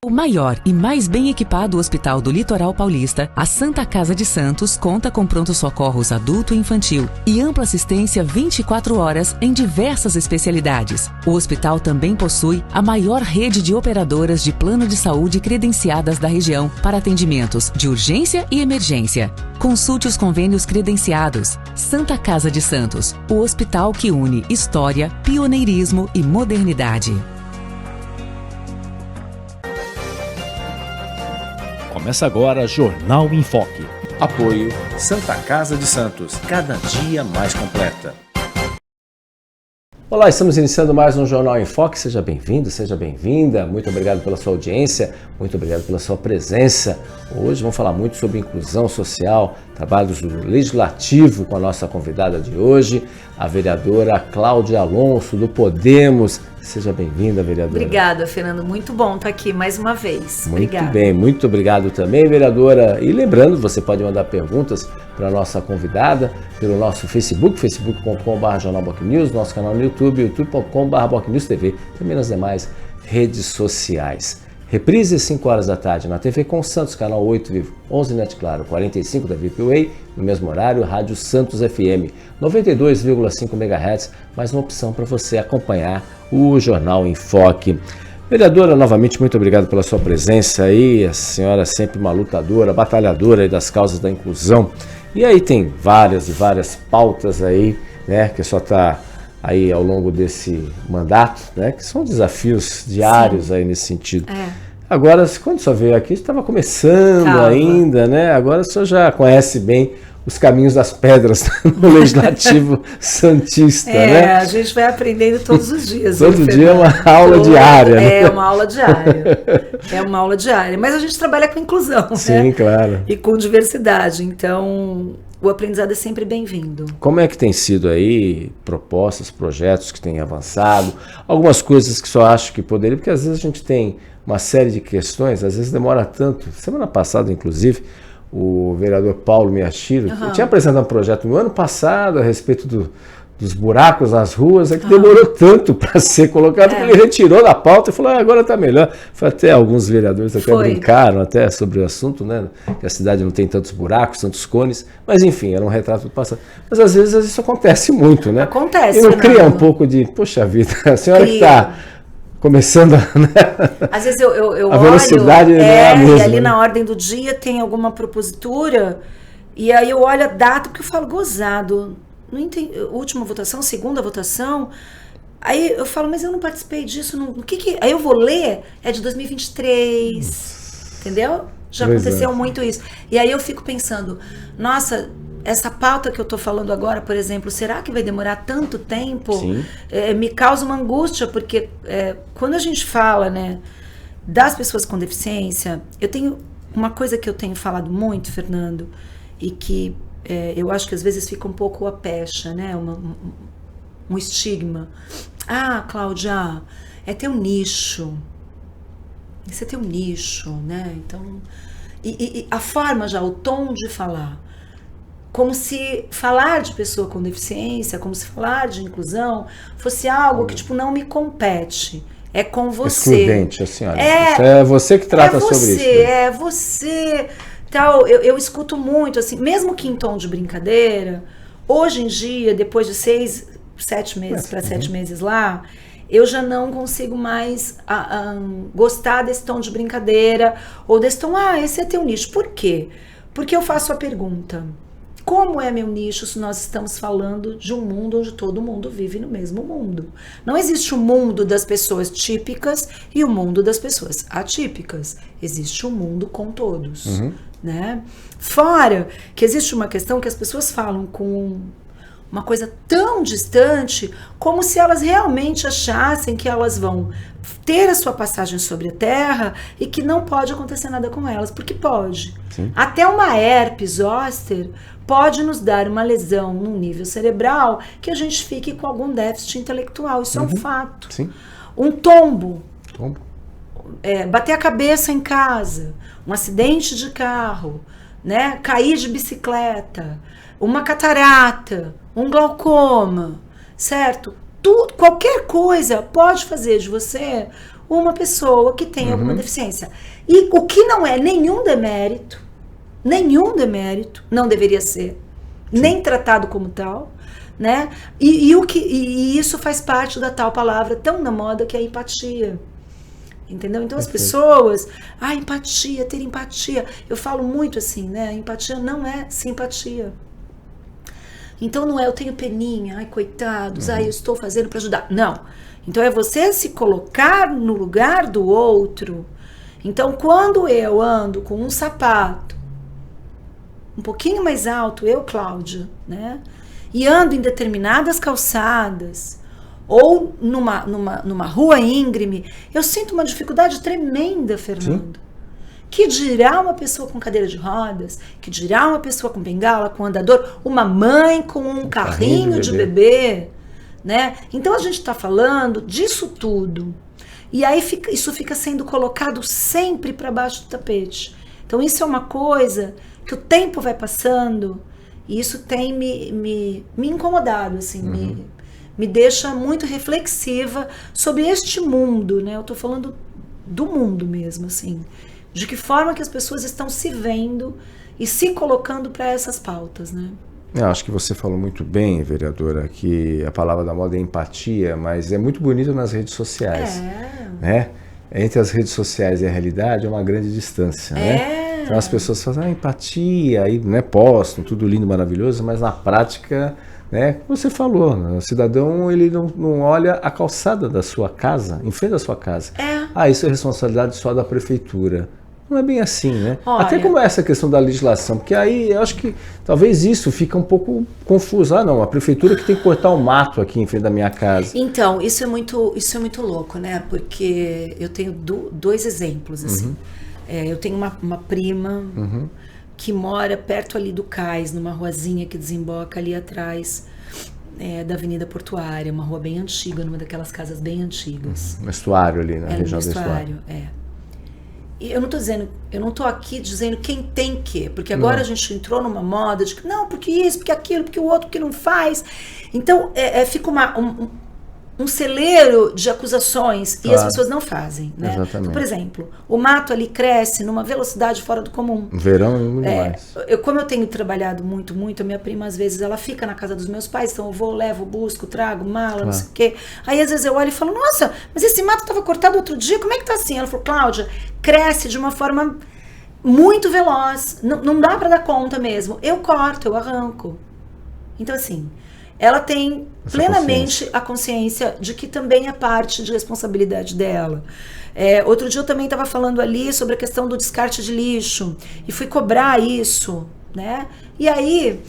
O maior e mais bem equipado hospital do Litoral Paulista, a Santa Casa de Santos conta com pronto-socorros adulto e infantil e ampla assistência 24 horas em diversas especialidades. O hospital também possui a maior rede de operadoras de plano de saúde credenciadas da região para atendimentos de urgência e emergência. Consulte os convênios credenciados. Santa Casa de Santos, o hospital que une história, pioneirismo e modernidade. Começa agora Jornal em Foque. Apoio Santa Casa de Santos, cada dia mais completa. Olá, estamos iniciando mais um Jornal em Foque. Seja bem-vindo, seja bem-vinda. Muito obrigado pela sua audiência, muito obrigado pela sua presença. Hoje vamos falar muito sobre inclusão social, trabalhos do Legislativo com a nossa convidada de hoje, a vereadora Cláudia Alonso, do Podemos. Seja bem-vinda, vereadora. Obrigada, Fernando. Muito bom estar aqui mais uma vez. Muito Obrigada. bem, muito obrigado também, vereadora. E lembrando, você pode mandar perguntas para a nossa convidada pelo nosso Facebook, facebook.com/jornalbocnews, nosso canal no YouTube, youtube.com/bocnewstv, também nas demais redes sociais. Reprise às 5 horas da tarde na TV com Santos, canal 8 Vivo, 11 Net Claro, 45 da VPWay, no mesmo horário, Rádio Santos FM, 92,5 MHz, mais uma opção para você acompanhar o Jornal em Foque. Vereadora, novamente, muito obrigado pela sua presença aí, a senhora é sempre uma lutadora, batalhadora aí das causas da inclusão. E aí tem várias e várias pautas aí, né, que só está aí ao longo desse mandato, né, que são desafios diários. Sim. Aí nesse sentido. Agora, quando o senhor veio aqui, estava começando ainda, né? Agora o senhor já conhece bem os caminhos das pedras no Legislativo Santista, né? A gente vai aprendendo todos os dias. Todo dia é uma aula diária, né? É uma aula diária. É uma aula diária. Mas a gente trabalha com inclusão, Sim, né? Claro. E com diversidade. Então, o aprendizado é sempre bem-vindo. Como é que tem sido aí propostas, projetos que têm avançado? Algumas coisas que só acho que poderia, porque às vezes a gente tem uma série de questões, às vezes demora tanto. Semana passada, inclusive, o vereador Paulo Miyashiro tinha apresentado um projeto no ano passado a respeito dos buracos nas ruas, que demorou tanto para ser colocado, que ele retirou da pauta e falou, agora está melhor. Até alguns vereadores até brincaram até sobre o assunto, né? Que a cidade não tem tantos buracos, tantos cones, mas enfim, era um retrato do passado. Mas às vezes isso acontece muito, né? Acontece. E não cria um pouco de, poxa vida, a senhora que está começando, né? Às vezes eu a velocidade olho, não é a mesma, e ali né? na ordem do dia tem alguma propositura, e aí eu olho a data, porque eu falo, gozado, não entendi, última votação, segunda votação, aí eu falo, mas eu não participei disso, aí eu vou ler, é de 2023, entendeu? Já aconteceu muito isso. E aí eu fico pensando, nossa, essa pauta que eu estou falando agora, por exemplo, será que vai demorar tanto tempo? Me causa uma angústia, porque quando a gente fala, né, das pessoas com deficiência, eu tenho uma coisa que eu tenho falado muito, Fernando, e que eu acho que às vezes fica um pouco a pecha, né, um estigma. Cláudia, é teu nicho. Isso é teu nicho, né? Então, e a forma já, o tom de falar, como se falar de pessoa com deficiência, como se falar de inclusão fosse algo que, tipo, não me compete. É com você. Excludente, a senhora. É você que trata sobre isso. É você. Tal, eu escuto muito, assim, mesmo que em tom de brincadeira, hoje em dia, depois de 7 meses para 7 meses lá, eu já não consigo mais gostar desse tom de brincadeira, ou desse tom, esse é teu nicho. Por quê? Porque eu faço a pergunta, como é meu nicho se nós estamos falando de um mundo onde todo mundo vive no mesmo mundo? Não existe o mundo das pessoas típicas e o mundo das pessoas atípicas. Existe o mundo com todos, né? Fora que existe uma questão que as pessoas falam com uma coisa tão distante, como se elas realmente achassem que elas vão ter a sua passagem sobre a Terra e que não pode acontecer nada com elas, porque pode. Sim. Até uma herpes zoster pode nos dar uma lesão num nível cerebral que a gente fique com algum déficit intelectual. Isso é um fato. Sim. Um tombo. Bater a cabeça em casa, um acidente de carro, né? Cair de bicicleta, uma catarata, um glaucoma, certo? qualquer coisa pode fazer de você uma pessoa que tem alguma deficiência. E o que não é nenhum demérito, não deveria ser nem tratado como tal, né? E isso faz parte da tal palavra tão na moda que é a empatia. Entendeu? Então as pessoas, empatia, ter empatia. Eu falo muito assim, né? Empatia não é simpatia. Então não é eu tenho peninha, ai coitados, eu estou fazendo para ajudar. Não. Então é você se colocar no lugar do outro. Então quando eu ando com um sapato um pouquinho mais alto, eu, Cláudia, né? E ando em determinadas calçadas ou numa rua íngreme, eu sinto uma dificuldade tremenda, Fernando. Sim. Que dirá uma pessoa com cadeira de rodas, que dirá uma pessoa com bengala, com andador, uma mãe com um carrinho de bebê, né? Então a gente está falando disso tudo. E aí isso fica sendo colocado sempre para baixo do tapete. Então isso é uma coisa que o tempo vai passando e isso tem me incomodado, assim, me deixa muito reflexiva sobre este mundo, né? Eu estou falando do mundo mesmo, assim. De que forma que as pessoas estão se vendo e se colocando para essas pautas, né? Eu acho que você falou muito bem, vereadora, que a palavra da moda é empatia, mas é muito bonito nas redes sociais, né? Entre as redes sociais e a realidade é uma grande distância, né? Então as pessoas falam empatia, aí, né, postam, tudo lindo, maravilhoso, mas na prática, né, como você falou, o cidadão ele não olha a calçada da sua casa, em frente da sua casa. Isso é responsabilidade só da prefeitura. Não é bem assim, né? Olha, até como é essa questão da legislação, porque aí eu acho que talvez isso fica um pouco confuso. A prefeitura que tem que cortar o mato aqui em frente da minha casa. Então, isso é muito louco, né? Porque eu tenho dois exemplos, assim. Eu tenho uma prima que mora perto ali do Cais, numa ruazinha que desemboca ali atrás da Avenida Portuária, uma rua bem antiga, numa daquelas casas bem antigas. No estuário ali, na região do estuário. E eu não tô aqui dizendo quem tem que, porque agora a gente entrou numa moda de que não, porque isso, porque aquilo, porque o outro, porque não faz. Então, fica um celeiro de acusações, claro, e as pessoas não fazem, né? Então, por exemplo, o mato ali cresce numa velocidade fora do comum. Verão é muito mais. Como eu tenho trabalhado muito, a minha prima às vezes ela fica na casa dos meus pais, então eu vou, levo, busco, trago, mala, não sei o quê. Aí às vezes eu olho e falo, nossa, mas esse mato estava cortado outro dia, como é que tá assim? Ela falou, Cláudia, cresce de uma forma muito veloz, não dá para dar conta mesmo. Eu corto, eu arranco. Então assim, ela tem plenamente a consciência de que também é parte de responsabilidade dela. Outro dia eu também estava falando ali sobre a questão do descarte de lixo e fui cobrar isso, né? E aí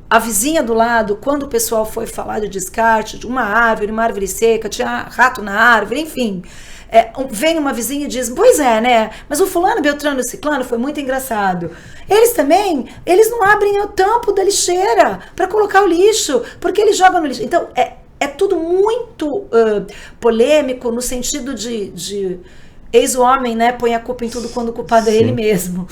a vizinha do lado, quando o pessoal foi falar de descarte de uma árvore seca, tinha rato na árvore, enfim, vem uma vizinha e diz, pois é, né? Mas o fulano, Beltrano e Ciclano foi muito engraçado. Eles não abrem o tampo da lixeira para colocar o lixo, porque eles jogam no lixo. Então, é tudo muito polêmico no sentido de eis o homem, né? Põe a culpa em tudo quando o culpado é ele mesmo.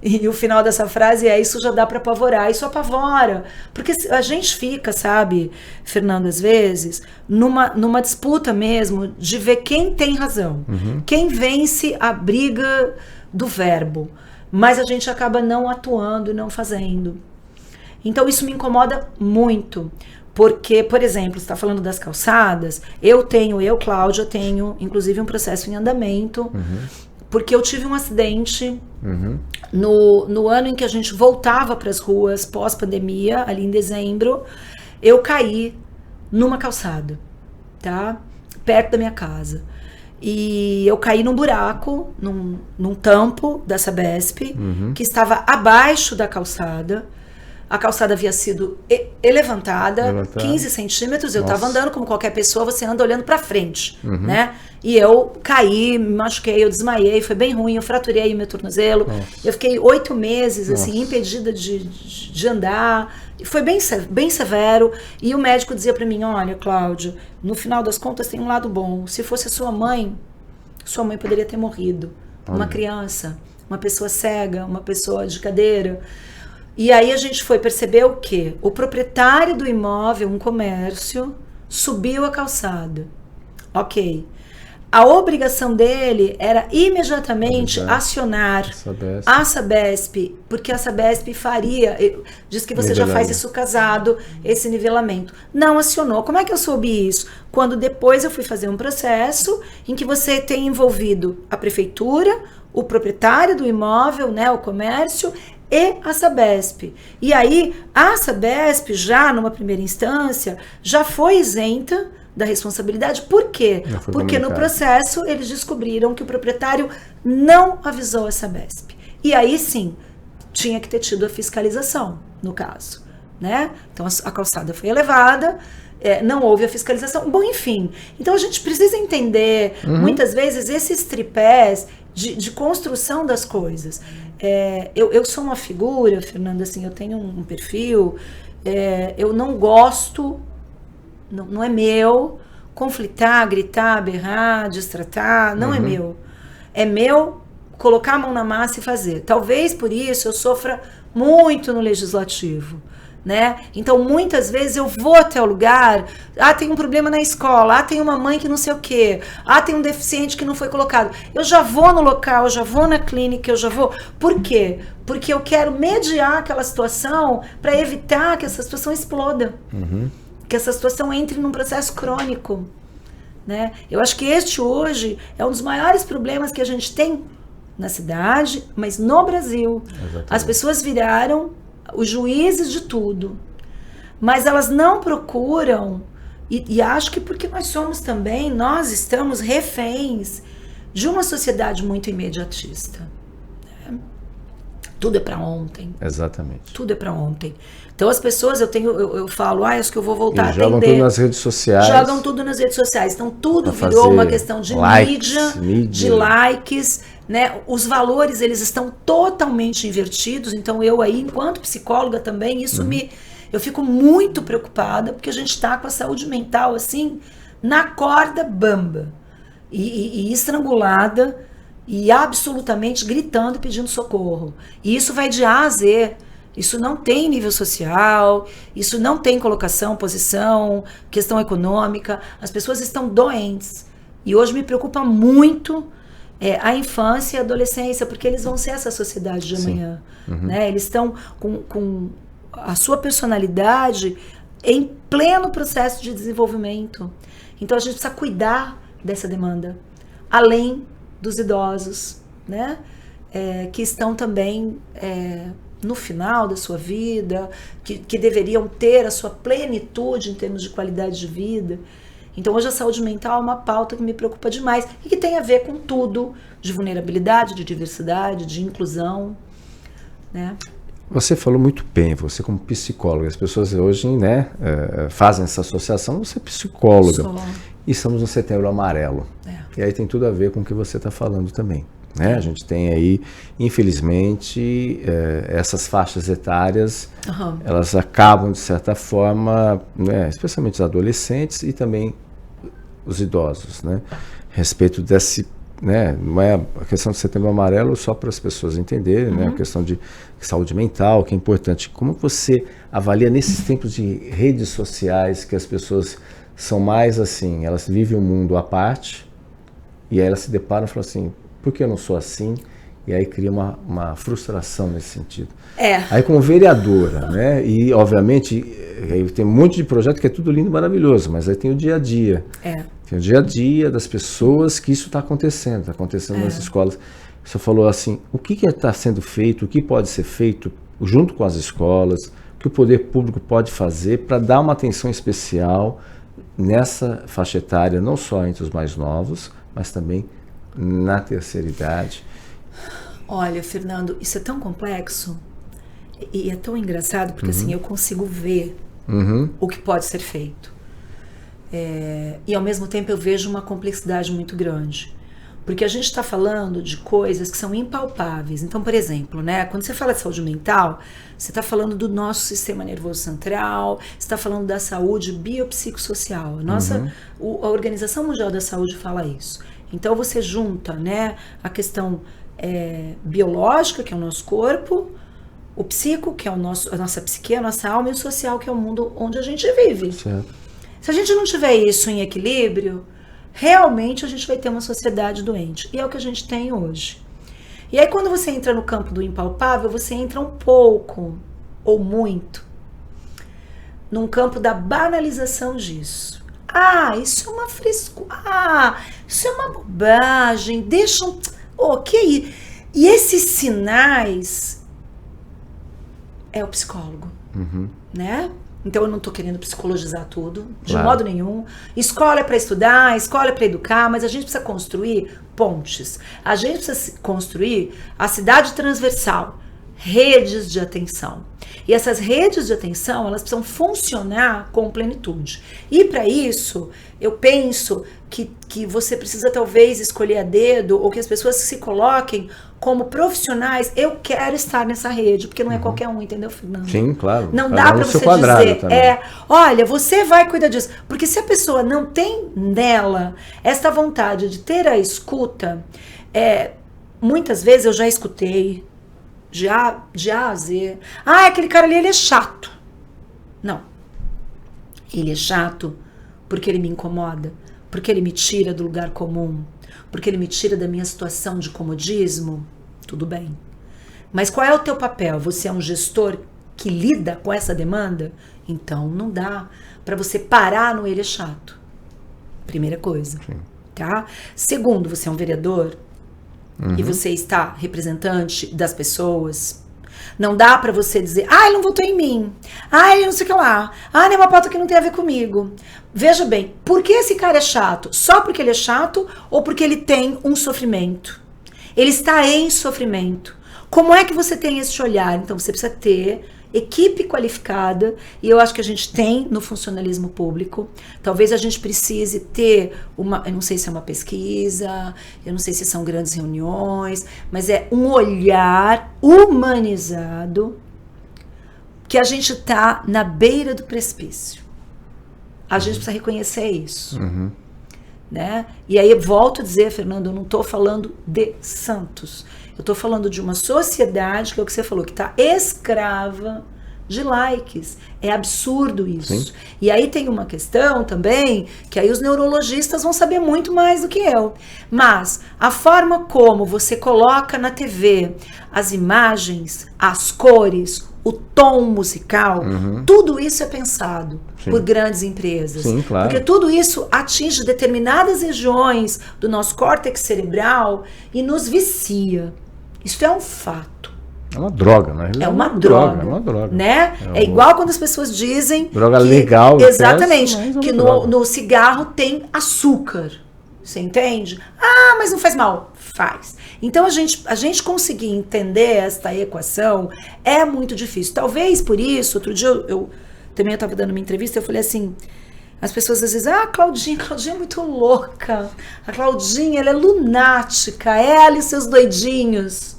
E o final dessa frase isso já dá para apavorar, isso apavora, porque a gente fica, sabe, Fernando, às vezes, numa disputa mesmo de ver quem tem razão, quem vence a briga do verbo, mas a gente acaba não atuando e não fazendo. Então isso me incomoda muito, porque, por exemplo, você está falando das calçadas, eu, Cláudia, tenho inclusive um processo em andamento, porque eu tive um acidente no ano em que a gente voltava para as ruas pós-pandemia, ali em dezembro, eu caí numa calçada, tá? Perto da minha casa. E eu caí num buraco, num tampo da Sabesp, que estava abaixo da calçada. A calçada havia sido levantada 15 centímetros, eu estava andando como qualquer pessoa, você anda olhando para frente, né? E eu caí, me machuquei, eu desmaiei, foi bem ruim, eu fraturei o meu tornozelo, eu fiquei 8 meses, assim, impedida de andar, foi bem severo, e o médico dizia para mim, olha, Cláudia, no final das contas tem um lado bom, se fosse a sua mãe poderia ter morrido, uma criança, uma pessoa cega, uma pessoa de cadeira. E aí a gente foi perceber o quê? O proprietário do imóvel, um comércio, subiu a calçada. Ok. A obrigação dele era imediatamente acionar a Sabesp, porque a Sabesp diz que você já faz isso casado, esse nivelamento. Não acionou. Como é que eu soube isso? Quando depois eu fui fazer um processo em que você tem envolvido a prefeitura, o proprietário do imóvel, né, o comércio, e a Sabesp. E aí, a Sabesp, já numa primeira instância, já foi isenta da responsabilidade. Por quê? Porque no processo eles descobriram que o proprietário não avisou a Sabesp. E aí sim, tinha que ter tido a fiscalização, no caso, né? Então a calçada foi elevada, não houve a fiscalização. Bom, enfim. Então a gente precisa entender, muitas vezes, esses tripés de construção das coisas. Eu sou uma figura, Fernanda, assim, eu tenho um perfil, eu não gosto... Não é meu conflitar, gritar, berrar, destratar, não é meu. É meu colocar a mão na massa e fazer. Talvez por isso eu sofra muito no legislativo, né? Então muitas vezes eu vou até o lugar, tem um problema na escola, tem uma mãe que não sei o quê, tem um deficiente que não foi colocado. Eu já vou no local, eu já vou na clínica, eu já vou. Por quê? Porque eu quero mediar aquela situação para evitar que essa situação exploda. Que essa situação entre num processo crônico, né? Eu acho que este hoje é um dos maiores problemas que a gente tem na cidade, mas no Brasil. Exatamente. As pessoas viraram os juízes de tudo, mas elas não procuram, e acho que porque nós estamos reféns de uma sociedade muito imediatista. Né? Tudo é para ontem. Exatamente. Tudo é para ontem. Então as pessoas, eu falo, acho que eu vou voltar a atender. Jogam tudo nas redes sociais. Jogam tudo nas redes sociais. Então tudo virou uma questão de mídia, de likes, né? Os valores, eles estão totalmente invertidos. Então eu aí, enquanto psicóloga também, eu fico muito preocupada, porque a gente está com a saúde mental, assim, na corda bamba. E estrangulada, e absolutamente gritando e pedindo socorro. E isso vai de A a Z. Isso não tem nível social, isso não tem colocação, posição, questão econômica. As pessoas estão doentes. E hoje me preocupa muito a infância e a adolescência, porque eles vão ser essa sociedade de amanhã. Né? Eles estão com a sua personalidade em pleno processo de desenvolvimento. Então a gente precisa cuidar dessa demanda, além dos idosos, né? Que estão também... no final da sua vida, que deveriam ter a sua plenitude em termos de qualidade de vida. Então hoje a saúde mental é uma pauta que me preocupa demais e que tem a ver com tudo, de vulnerabilidade, de diversidade, de inclusão, né? Você falou muito bem, você como psicóloga, as pessoas hoje, né, fazem essa associação, você é psicóloga. E estamos no Setembro Amarelo. E aí tem tudo a ver com o que você está falando também. Né? A gente tem aí, infelizmente, essas faixas etárias, elas acabam, de certa forma, né, especialmente os adolescentes e também os idosos, né? Respeito desse, né, não é a questão do Setembro Amarelo só para as pessoas entenderem, né, a questão de saúde mental, que é importante. Como você avalia nesses tempos de redes sociais, que as pessoas são mais assim, elas vivem um mundo à parte, e aí elas se deparam e falam assim, por que eu não sou assim? E aí cria uma frustração nesse sentido. Aí como vereadora, né? E obviamente tem um monte de projeto que é tudo lindo e maravilhoso, mas aí tem o dia a dia. Tem o dia a dia das pessoas que isso está acontecendo nas escolas. Você falou assim, o que está sendo feito, o que pode ser feito junto com as escolas, o que o poder público pode fazer para dar uma atenção especial nessa faixa etária, não só entre os mais novos, mas também na terceira idade. Olha, Fernando, isso é tão complexo e é tão engraçado, porque assim, eu consigo ver o que pode ser feito. E ao mesmo tempo eu vejo uma complexidade muito grande. Porque a gente está falando de coisas que são impalpáveis. Então, por exemplo, né, quando você fala de saúde mental, você está falando do nosso sistema nervoso central, você está falando da saúde biopsicossocial. A Organização Mundial da Saúde fala isso. Então, você junta, né, a questão biológica, que é o nosso corpo, o psico, que é a nossa psique, a nossa alma, e o social, que é o mundo onde a gente vive. Certo. Se a gente não tiver isso em equilíbrio, realmente a gente vai ter uma sociedade doente. E é o que a gente tem hoje. E aí quando você entra no campo do impalpável, você entra um pouco, ou muito, num campo da banalização disso. Isso é uma frescura. Isso é uma bobagem. Deixam... ok. E esses sinais é o psicólogo, né? Então eu não tô querendo psicologizar tudo, de modo nenhum. Escola é para estudar, escola é para educar, mas a gente precisa construir pontes. A gente precisa construir a cidade transversal, redes de atenção. E essas redes de atenção, elas precisam funcionar com plenitude. E para isso, eu penso que você precisa talvez escolher a dedo, ou que as pessoas se coloquem como profissionais. Eu quero estar nessa rede, porque não é qualquer um, entendeu, Fernando? Sim, claro. Não dá para você dizer, olha, você vai cuidar disso. Porque se a pessoa não tem nela esta vontade de ter a escuta, muitas vezes eu já escutei, de A a Z. Aquele cara ali, ele é chato. Não. Ele é chato porque ele me incomoda, porque ele me tira do lugar comum, porque ele me tira da minha situação de comodismo. Tudo bem. Mas qual é o teu papel? Você é um gestor que lida com essa demanda? Então não dá para você parar no ele é chato. Primeira coisa. Sim. Tá? Segundo, você é um vereador. E você está representante das pessoas. Não dá pra você dizer, ele não votou em mim. Ele não sei o que lá. Nem uma pauta que não tem a ver comigo. Veja bem, por que esse cara é chato? Só porque ele é chato ou porque ele tem um sofrimento? Ele está em sofrimento. Como é que você tem esse olhar? Então você precisa ter equipe qualificada, e eu acho que a gente tem no funcionalismo público. Talvez a gente precise ter eu não sei se é uma pesquisa, eu não sei se são grandes reuniões, mas é um olhar humanizado, que a gente está na beira do precipício. A gente precisa reconhecer isso. Né? E aí eu volto a dizer, Fernando, eu não estou falando de santos. Eu estou falando de uma sociedade, que é o que você falou, que está escrava de likes. É absurdo isso. Sim. E aí tem uma questão também, que aí os neurologistas vão saber muito mais do que eu. Mas a forma como você coloca na TV as imagens, as cores, o tom musical, tudo isso é pensado por grandes empresas. Sim, claro. Porque tudo isso atinge determinadas regiões do nosso córtex cerebral e nos vicia. Isso é um fato. É uma droga, né? É uma droga. Né? É igual quando as pessoas dizem... Droga legal. Exatamente. Que no cigarro tem açúcar. Você entende? Mas não faz mal. Faz. Então, a gente conseguir entender esta equação é muito difícil. Talvez por isso, outro dia eu também estava dando uma entrevista, eu falei assim, as pessoas às vezes, a Claudinha é muito louca. A Claudinha, ela é lunática. Ela e seus doidinhos.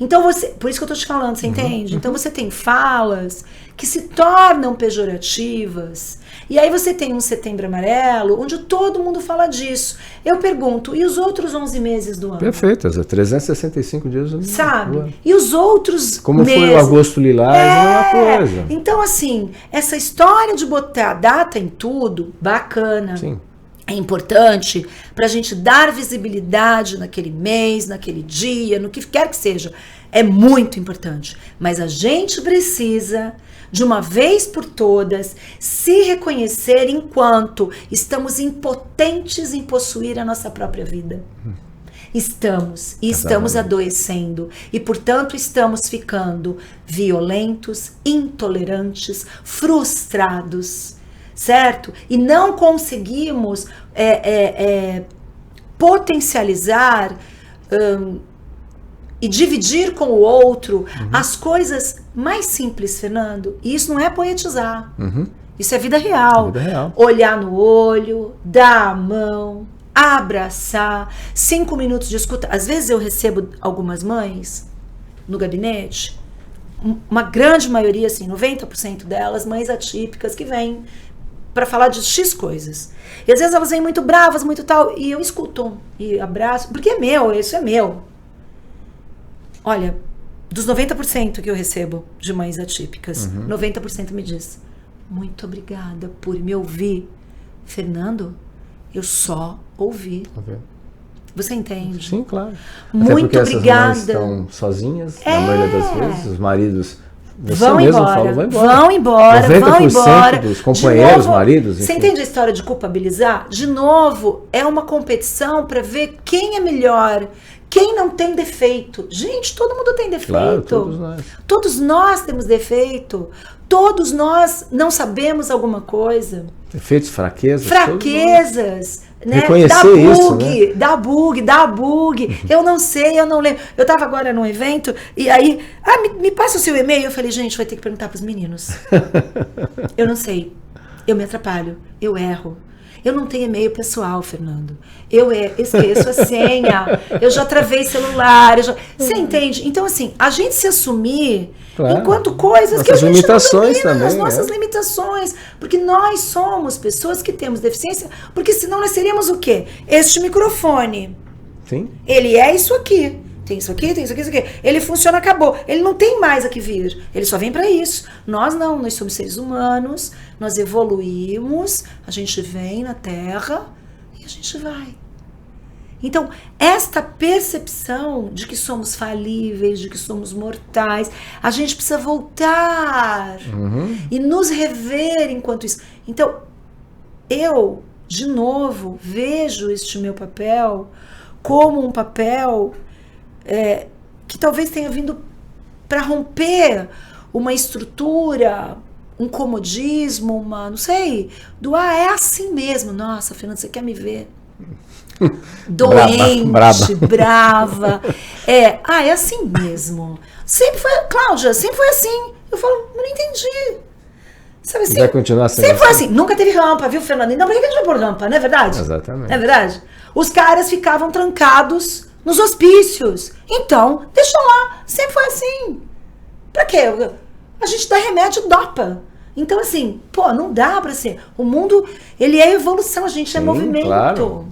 Então por isso que eu tô te falando, você entende? Então você tem falas que se tornam pejorativas, e aí você tem um Setembro Amarelo, onde todo mundo fala disso. Eu pergunto, e os outros 11 meses do ano? Perfeito, 365 dias do ano. Sabe? E os outros como meses? Foi o Agosto Lilás, é uma coisa. Então assim, essa história de botar data em tudo, bacana. Sim. É importante para a gente dar visibilidade naquele mês, naquele dia, no que quer que seja. É muito importante. Mas a gente precisa, de uma vez por todas, se reconhecer enquanto estamos impotentes em possuir a nossa própria vida. Estamos adoecendo. E, portanto, estamos ficando violentos, intolerantes, frustrados. Certo? E não conseguimos potencializar e dividir com o outro as coisas mais simples, Fernando. E isso não é poetizar. Isso é vida real. Olhar no olho, dar a mão, abraçar, 5 minutos de escuta. Às vezes eu recebo algumas mães no gabinete, uma grande maioria, assim, 90% delas, mães atípicas que vêm para falar de X coisas. E às vezes elas vêm muito bravas, muito tal, e eu escuto e abraço, porque é meu, isso é meu. Olha, dos 90% que eu recebo de mães atípicas, 90% me diz, muito obrigada por me ouvir, Fernando, eu só ouvi. Você entende? Sim, claro. Muito Até porque obrigada. Essas mães estão sozinhas, na maioria das vezes, os maridos... Vão embora, vão 90% dos companheiros, maridos... Você entende a história de culpabilizar? De novo, é uma competição para ver quem é melhor, quem não tem defeito. Gente, todo mundo tem defeito. Claro, todos nós. Todos nós temos defeito. Todos nós não sabemos alguma coisa. Defeitos, fraquezas. Fraquezas. Né? Reconhecer isso, né? Dá bug. Eu não sei, eu não lembro. Eu estava agora num evento e aí, me passa o seu e-mail. Eu falei, gente, vai ter que perguntar para os meninos. Eu não sei. Eu me atrapalho. Eu erro. Eu não tenho e-mail pessoal, Fernando. Eu esqueço a senha. Eu já travei celular. Você entende? Então, assim, a gente se assumir enquanto coisas que a gente limitações não domina, também, as nossas limitações. Porque nós somos pessoas que temos deficiência, porque senão nós seríamos o quê? Este microfone. Sim. Ele é isso aqui. Tem isso aqui, tem isso aqui, isso aqui. Ele funciona, acabou. Ele não tem mais a que vir. Ele só vem para isso. Nós não, nós somos seres humanos, nós evoluímos, a gente vem na Terra e a gente vai. Então, esta percepção de que somos falíveis, de que somos mortais, a gente precisa voltar e nos rever enquanto isso. Então, eu, de novo, vejo este meu papel como um papel que talvez tenha vindo para romper uma estrutura, um comodismo, não sei, é assim mesmo. Nossa, Fernanda, você quer me ver doente, brava. É assim mesmo. Sempre foi, Cláudia, sempre foi assim. Eu falo, não entendi. Sabe assim? Vai continuar sendo sempre foi assim. Nunca teve rampa, viu, Fernanda? Então por que a gente vai pôr rampa, não é verdade? Exatamente. Não é verdade? Os caras ficavam trancados nos hospícios. Então, deixa lá. Sempre foi assim. Pra quê? A gente dá remédio, dopa. Então, assim, não dá pra ser. O mundo, ele é evolução, a gente é movimento. Claro.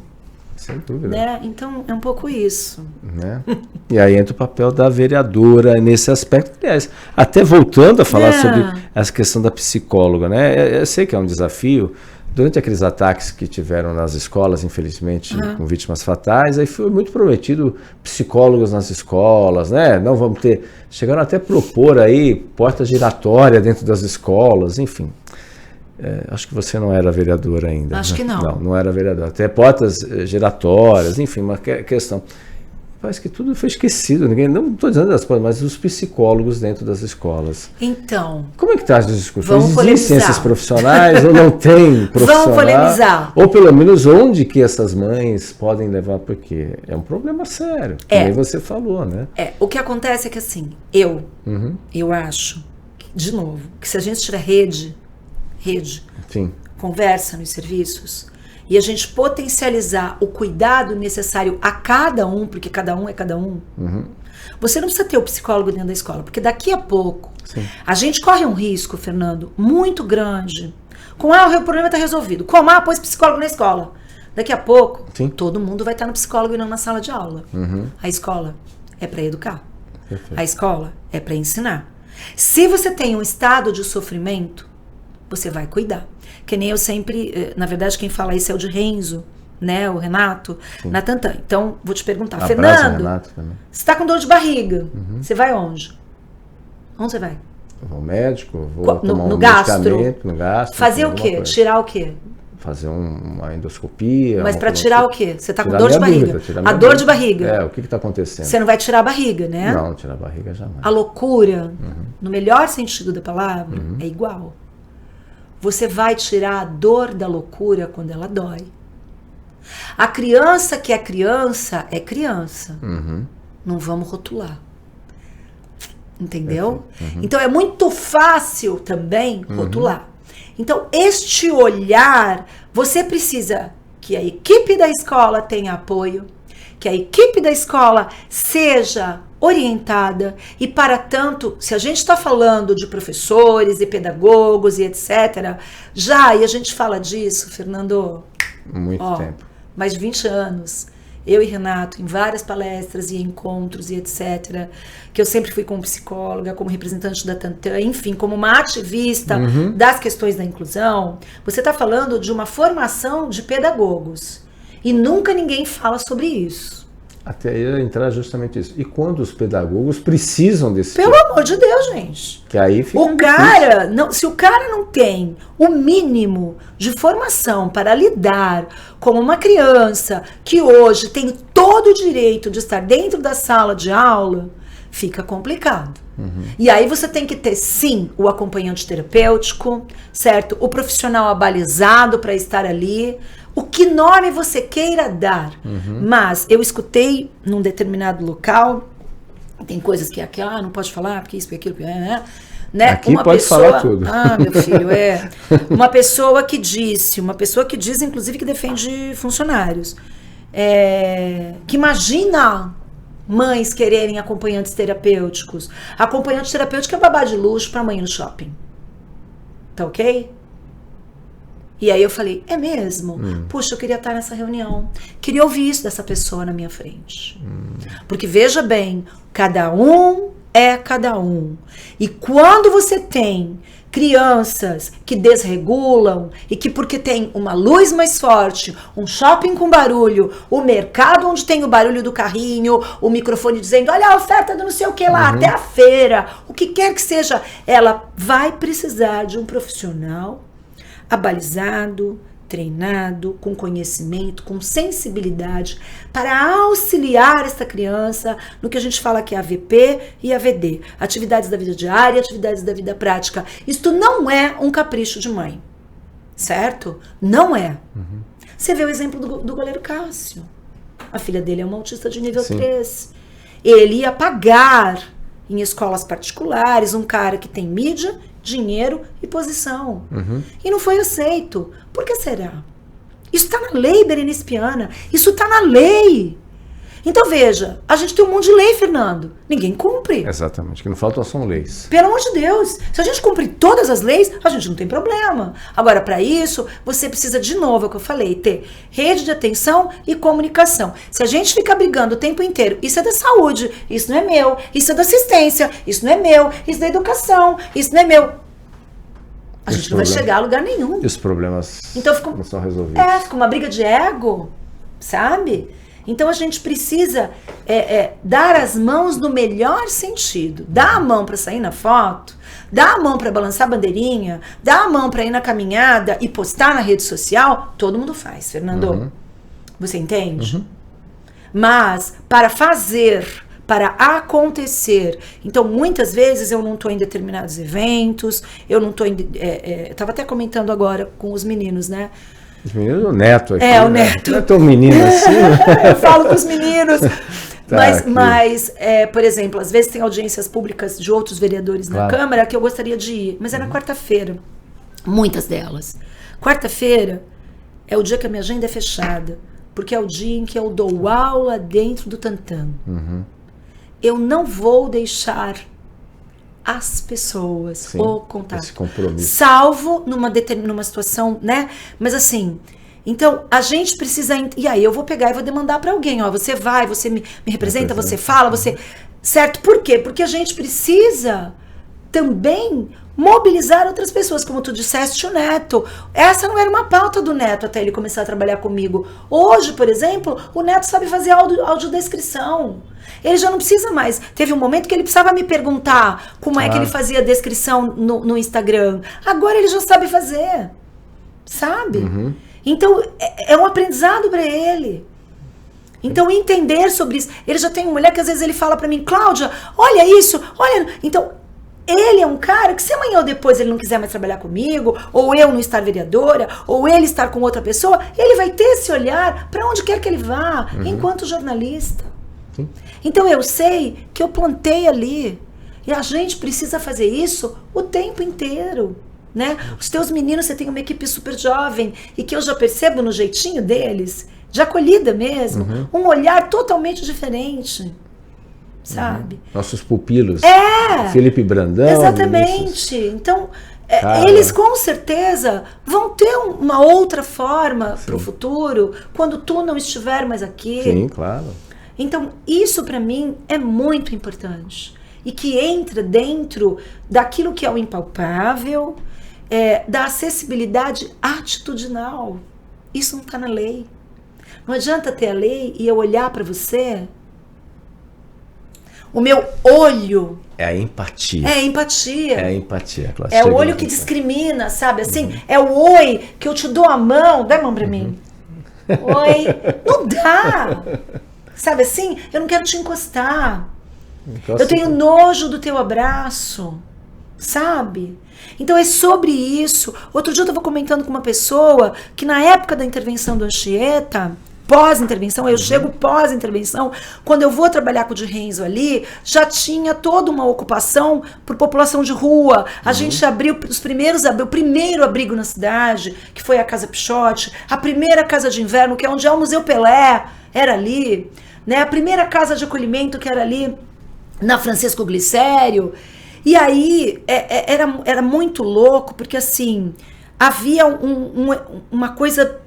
Sem dúvida. Né? Então, é um pouco isso. Né? E aí entra o papel da vereadora nesse aspecto. Aliás, até voltando a falar sobre essa questão da psicóloga, né? Eu sei que é um desafio. Durante aqueles ataques que tiveram nas escolas, infelizmente, com vítimas fatais, aí foi muito prometido psicólogos nas escolas, né? Não vamos ter... Chegaram até a propor aí porta giratória dentro das escolas, enfim. Acho que você não era vereadora ainda. Acho que não. Não era vereadora. Até portas giratórias, enfim, uma questão. Parece que tudo foi esquecido. Não estou dizendo das coisas, mas os psicólogos dentro das escolas. Então... Como é que está as discussões? Vamos polemizar. Existem ciências profissionais ou não tem profissional? Vamos polemizar. Ou pelo menos onde que essas mães podem levar, porque é um problema sério. Como você falou, né? O que acontece é que assim, eu acho, de novo, que se a gente tiver rede, Sim. conversa nos serviços, e a gente potencializar o cuidado necessário a cada um, porque cada um é cada um, você não precisa ter o psicólogo dentro da escola, porque daqui a pouco a gente corre um risco, Fernando, muito grande. Com o problema está resolvido. Como? Pôs psicólogo na escola. Daqui a pouco, todo mundo vai estar no psicólogo e não na sala de aula. A escola é para educar. Perfeito. A escola é para ensinar. Se você tem um estado de sofrimento, você vai cuidar. Que nem eu sempre, na verdade, quem fala isso é o de Renzo, né? O Renato, na Tantan. Então, vou te perguntar, Fernando, Renato, você está com dor de barriga, você vai onde? Onde você vai? Eu vou ao médico, vou tomar no um gastro. medicamento, no gastro. Fazer o quê? Tirar o quê? Fazer uma endoscopia. Mas para tirar o quê? Você está com dor de barriga. A dor de barriga. O que está acontecendo? Você não vai tirar a barriga, né? Não, tirar a barriga jamais. A loucura, no melhor sentido da palavra, é igual. Você vai tirar a dor da loucura quando ela dói. A criança que é criança é criança. Não vamos rotular. Entendeu? Então é muito fácil também rotular. Então este olhar, você precisa que a equipe da escola tenha apoio, que a equipe da escola seja orientada, e para tanto, se a gente está falando de professores e pedagogos e etc., e a gente fala disso, Fernando, muito tempo. Mais de 20 anos. eu e Renato, em várias palestras e encontros e etc., que eu sempre fui como psicóloga, como representante da Tantan, enfim, como uma ativista das questões da inclusão, você está falando de uma formação de pedagogos. E nunca ninguém fala sobre isso. Até aí entrar justamente isso. E quando os pedagogos precisam desse Pelo amor de Deus, gente. Que aí fica o cara, não, se o cara não tem o mínimo de formação para lidar como uma criança que hoje tem todo o direito de estar dentro da sala de aula, fica complicado. E aí você tem que ter, sim, o acompanhante terapêutico, certo? O profissional abalizado para estar ali. O que nome você queira dar. Mas eu escutei num determinado local, tem coisas que aqui, não pode falar, porque isso, porque aquilo, né? Aqui uma pode pessoa, falar tudo. Meu filho, uma pessoa que diz, inclusive, que defende funcionários, que imagina mães quererem acompanhantes terapêuticos. Acompanhante terapêutico é babá de luxo para mãe no shopping. Tá ok? E aí eu falei, é mesmo? Puxa, eu queria estar nessa reunião. Queria ouvir isso dessa pessoa na minha frente. Porque veja bem, cada um é cada um. E quando você tem crianças que desregulam e que porque tem uma luz mais forte, um shopping com barulho, o mercado onde tem o barulho do carrinho, o microfone dizendo, olha a oferta do não sei o que lá, até a feira, o que quer que seja, ela vai precisar de um profissional abalizado, treinado, com conhecimento, com sensibilidade, para auxiliar essa criança no que a gente fala que é AVP e AVD, atividades da vida diária, atividades da vida prática. Isto não é um capricho de mãe, certo? Não é. Você vê o exemplo do goleiro Cássio. A filha dele é uma autista de nível 3. Ele ia pagar em escolas particulares um cara que tem mídia, dinheiro e posição. E não foi aceito. Por que será? Isso está na lei, Berenice Piana. Isso está na lei. Então veja, a gente tem um monte de lei, Fernando. Ninguém cumpre. Exatamente, o que não faltam são leis. Pelo amor de Deus. Se a gente cumprir todas as leis, a gente não tem problema. Agora, para isso, você precisa, de novo, é o que eu falei, ter rede de atenção e comunicação. Se a gente ficar brigando o tempo inteiro, isso é da saúde, isso não é meu, isso é da assistência, isso não é meu, isso é da educação, isso não é meu. A gente não vai chegar a lugar nenhum. E os problemas então, não são resolvidos. Fica uma briga de ego, sabe? Então a gente precisa dar as mãos no melhor sentido. Dar a mão para sair na foto, dar a mão para balançar a bandeirinha, dar a mão para ir na caminhada e postar na rede social, todo mundo faz, Fernando. Você entende? Mas para fazer, para acontecer, então muitas vezes eu não estou em determinados eventos, eu não estou estava até comentando agora com os meninos, né? Os meninos, o Neto aqui. O Neto. Não é tão menino assim. Eu falo com os meninos. Mas por exemplo, às vezes tem audiências públicas de outros vereadores na Câmara que eu gostaria de ir, mas é na quarta-feira. Muitas delas. Quarta-feira é o dia que a minha agenda é fechada, porque é o dia em que eu dou aula dentro do Tantan. Eu não vou deixar as pessoas o contato. Esse compromisso. Salvo numa situação, né? Mas assim, então a gente precisa. E aí eu vou pegar e vou demandar para alguém, você vai, você me representa, você fala, você. Certo? Por quê? Porque a gente precisa também mobilizar outras pessoas, como tu disseste, o Neto. Essa não era uma pauta do Neto até ele começar a trabalhar comigo. Hoje, por exemplo, o Neto sabe fazer audiodescrição. Ele já não precisa mais. Teve um momento que ele precisava me perguntar como é que ele fazia a descrição no Instagram. Agora ele já sabe fazer. Sabe? Então, é um aprendizado para ele. Então, entender sobre isso. Ele já tem uma mulher que às vezes ele fala para mim, Cláudia, olha isso, olha. Então, ele é um cara que se amanhã ou depois ele não quiser mais trabalhar comigo, ou eu não estar vereadora, ou ele estar com outra pessoa, ele vai ter esse olhar para onde quer que ele vá, enquanto jornalista. Então eu sei que eu plantei ali, e a gente precisa fazer isso o tempo inteiro, né? Os teus meninos, você tem uma equipe super jovem, e que eu já percebo no jeitinho deles, de acolhida mesmo, um olhar totalmente diferente. Sabe? Nossos pupilos. Felipe Brandão. Exatamente. Então, eles com certeza vão ter uma outra forma para o futuro, quando tu não estiver mais aqui. Sim, claro. Então, isso para mim é muito importante. E que entra dentro daquilo que é o impalpável, da acessibilidade atitudinal. Isso não está na lei. Não adianta ter a lei e eu olhar para você. O meu olho... É a empatia. É a empatia. É a empatia. É o olho que discrimina, sabe? Assim, é o oi que eu te dou a mão. Dá a mão pra mim. Oi. Não dá. Sabe assim? Eu não quero te encostar. Eu tenho nojo do teu abraço. Sabe? Então é sobre isso. Outro dia eu estava comentando com uma pessoa que na época da intervenção do Anchieta, pós-intervenção, eu chego pós-intervenção, quando eu vou trabalhar com o de Renzo ali, já tinha toda uma ocupação por população de rua. A gente abriu o primeiro abrigo na cidade, que foi a Casa Pichote, a primeira casa de inverno, que é onde é o Museu Pelé, era ali, né? A primeira casa de acolhimento, que era ali na Francisco Glicério. E aí era muito louco, porque assim, havia uma coisa,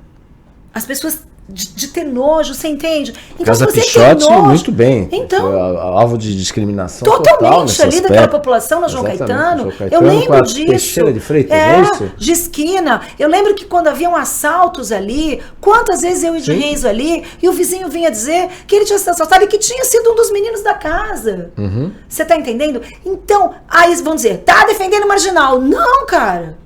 as pessoas de ter nojo, você entende? Então, Casa se você Pichote, tem nojo, muito bem. Então, foi alvo de discriminação totalmente total ali daquela população na João Caetano. Eu lembro disso. Teixeira de Freitas, é isso? De esquina. Eu lembro que quando haviam assaltos ali, quantas vezes eu e de Renzo ali, e o vizinho vinha dizer que ele tinha sido assaltado e que tinha sido um dos meninos da casa. Você tá entendendo? Então, aí eles vão dizer, tá defendendo marginal. Não, cara.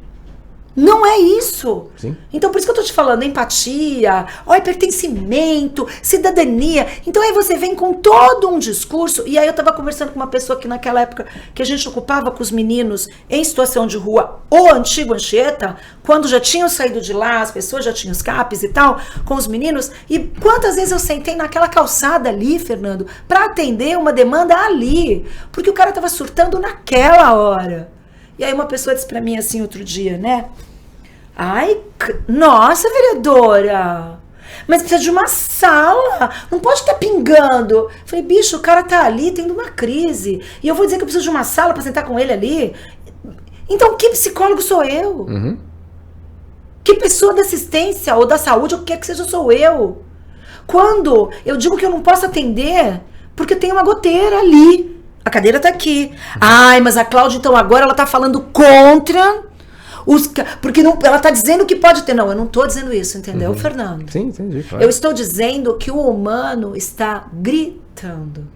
Não é isso. Sim. Então, por isso que eu tô te falando, empatia, pertencimento, cidadania. Então, aí você vem com todo um discurso. E aí eu tava conversando com uma pessoa que naquela época que a gente ocupava com os meninos em situação de rua, o antigo Anchieta, quando já tinham saído de lá, as pessoas já tinham os CAPs e tal, com os meninos. E quantas vezes eu sentei naquela calçada ali, Fernando, para atender uma demanda ali. Porque o cara tava surtando naquela hora. E aí uma pessoa disse pra mim assim outro dia, né? Ai, nossa, vereadora, mas precisa de uma sala, não pode estar pingando. Falei, bicho, o cara tá ali tendo uma crise, e eu vou dizer que eu preciso de uma sala pra sentar com ele ali? Então que psicólogo sou eu? Que pessoa da assistência ou da saúde, ou o que quer que seja, sou eu? Quando eu digo que eu não posso atender, porque tem uma goteira ali, a cadeira tá aqui. Ai, mas a Cláudia, então agora ela tá falando contra... porque não, ela está dizendo que pode ter. Não, eu não estou dizendo isso, entendeu, Fernando? Sim, entendi. Claro. Eu estou dizendo que o humano está gritando.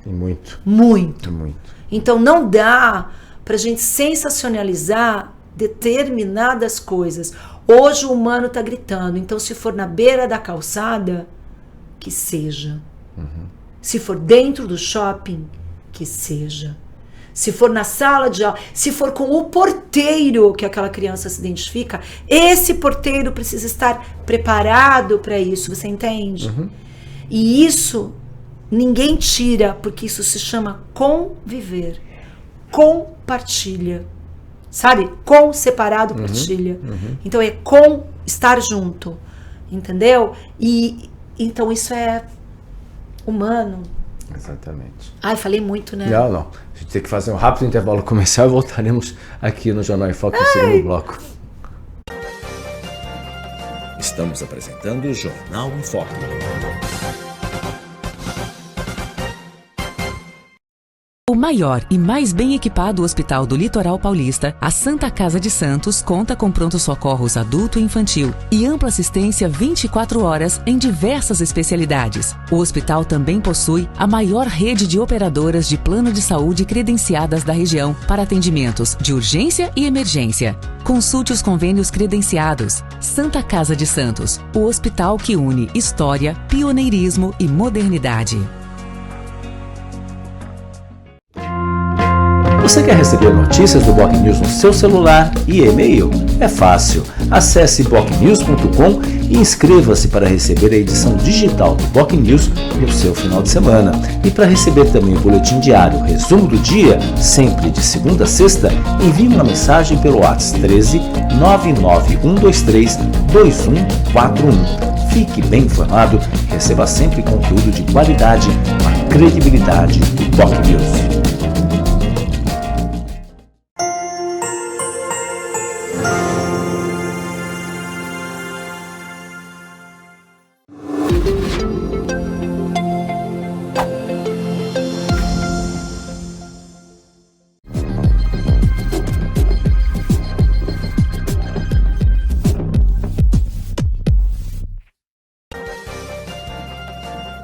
E muito. Muito. E muito. Então não dá para a gente sensacionalizar determinadas coisas. Hoje o humano está gritando. Então se for na beira da calçada, que seja. Se for dentro do shopping, que seja. Se for na sala de aula, se for com o porteiro que aquela criança se identifica, esse porteiro precisa estar preparado para isso, você entende? E isso ninguém tira, porque isso se chama conviver. Compartilha. Sabe? Com separado, partilha. Então é com estar junto. Entendeu? E então isso é humano. Exatamente. Ai, falei muito, né? Não. A gente tem que fazer um rápido intervalo comercial e voltaremos aqui no Jornal em Foque no segundo bloco. Estamos apresentando o Jornal em Foque. O maior e mais bem equipado hospital do Litoral Paulista, a Santa Casa de Santos, conta com pronto-socorros adulto e infantil e ampla assistência 24 horas em diversas especialidades. O hospital também possui a maior rede de operadoras de plano de saúde credenciadas da região para atendimentos de urgência e emergência. Consulte os convênios credenciados. Santa Casa de Santos, o hospital que une história, pioneirismo e modernidade. Você quer receber notícias do Boc News no seu celular e e-mail? É fácil. Acesse bocnews.com e inscreva-se para receber a edição digital do Boc News no seu final de semana. E para receber também o boletim diário, resumo do dia, sempre de segunda a sexta, envie uma mensagem pelo WhatsApp 13 99123 2141. Fique bem informado, receba sempre conteúdo de qualidade, com a credibilidade do Boc News.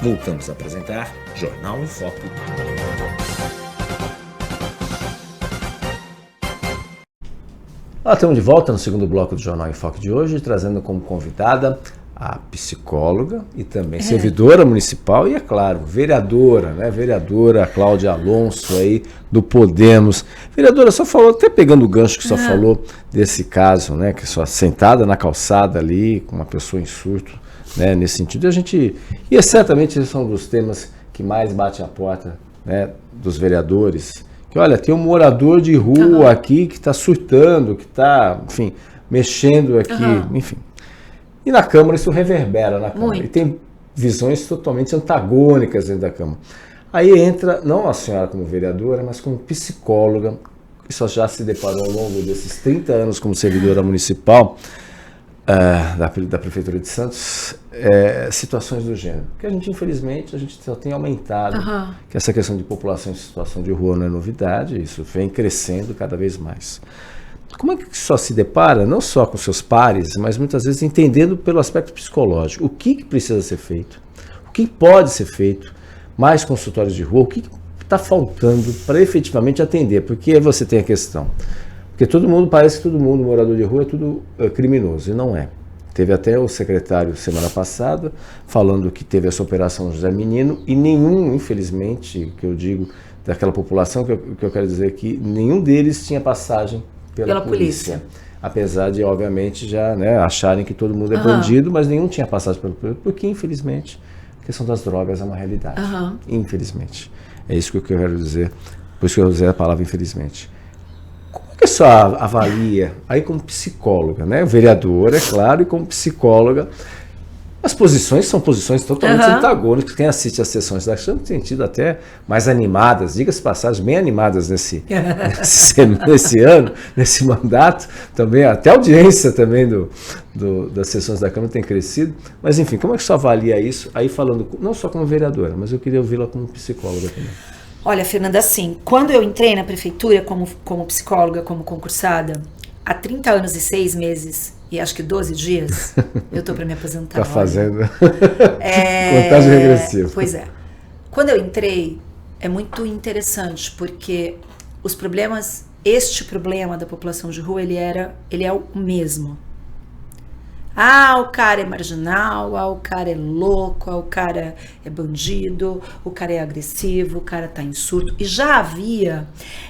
Voltamos a apresentar Jornal em Foco. Estamos de volta no segundo bloco do Jornal em Foco de hoje, trazendo como convidada a psicóloga e também servidora municipal e, é claro, vereadora, né? Vereadora Cláudia Alonso aí do Podemos. Vereadora, só falou, até pegando o gancho que só falou desse caso, né? Que só sentada na calçada ali, com uma pessoa em surto, né? Nesse sentido, e certamente esses são dos temas que mais bate a porta, né? Dos vereadores. Que olha, tem um morador de rua aqui que está surtando, que está, enfim, mexendo aqui, enfim. E na Câmara isso reverbera na Câmara. Muito. E tem visões totalmente antagônicas dentro da Câmara. Aí entra, não a senhora como vereadora, mas como psicóloga, que só já se deparou ao longo desses 30 anos como servidora municipal da Prefeitura de Santos, situações do gênero. Que a gente, infelizmente, só tem aumentado. Que essa questão de população em situação de rua não é novidade, isso vem crescendo cada vez mais. Como é que só se depara, não só com seus pares, mas muitas vezes entendendo pelo aspecto psicológico, o que precisa ser feito, o que pode ser feito, mais consultórios de rua, o que está faltando para efetivamente atender, porque aí você tem a questão, porque parece que todo mundo, morador de rua, é tudo criminoso, e não é. Teve até o secretário semana passada falando que teve essa operação José Menino e nenhum, infelizmente, que eu digo, daquela população, que eu quero dizer que nenhum deles tinha passagem pela polícia. Apesar de, obviamente, já acharem que todo mundo é bandido, mas nenhum tinha passagem pela polícia, porque, infelizmente, a questão das drogas é uma realidade. Infelizmente. É isso que eu quero dizer, por isso que eu usei a palavra infelizmente. Como é que a senhora avalia, aí como psicóloga, né? Vereadora, é claro, e como psicóloga, as posições são posições totalmente antagônicas. Quem assiste às sessões da Câmara tem tido até mais animadas, diga-se passagem, bem animadas nesse ano, nesse mandato. Também, até a audiência também das sessões da Câmara tem crescido. Mas, enfim, como é que você avalia isso? Aí falando, não só como vereadora, mas eu queria ouvi-la como psicóloga também. Olha, Fernanda, assim, quando eu entrei na prefeitura como psicóloga, como concursada, há 30 anos e 6 meses, e acho que 12 dias, eu tô para me aposentar. Tá fazendo contagem regressiva. Pois é. Quando eu entrei, é muito interessante, porque este problema da população de rua, ele é o mesmo. O cara é marginal, o cara é louco, o cara é bandido, o cara é agressivo, o cara tá em surto. E já havia,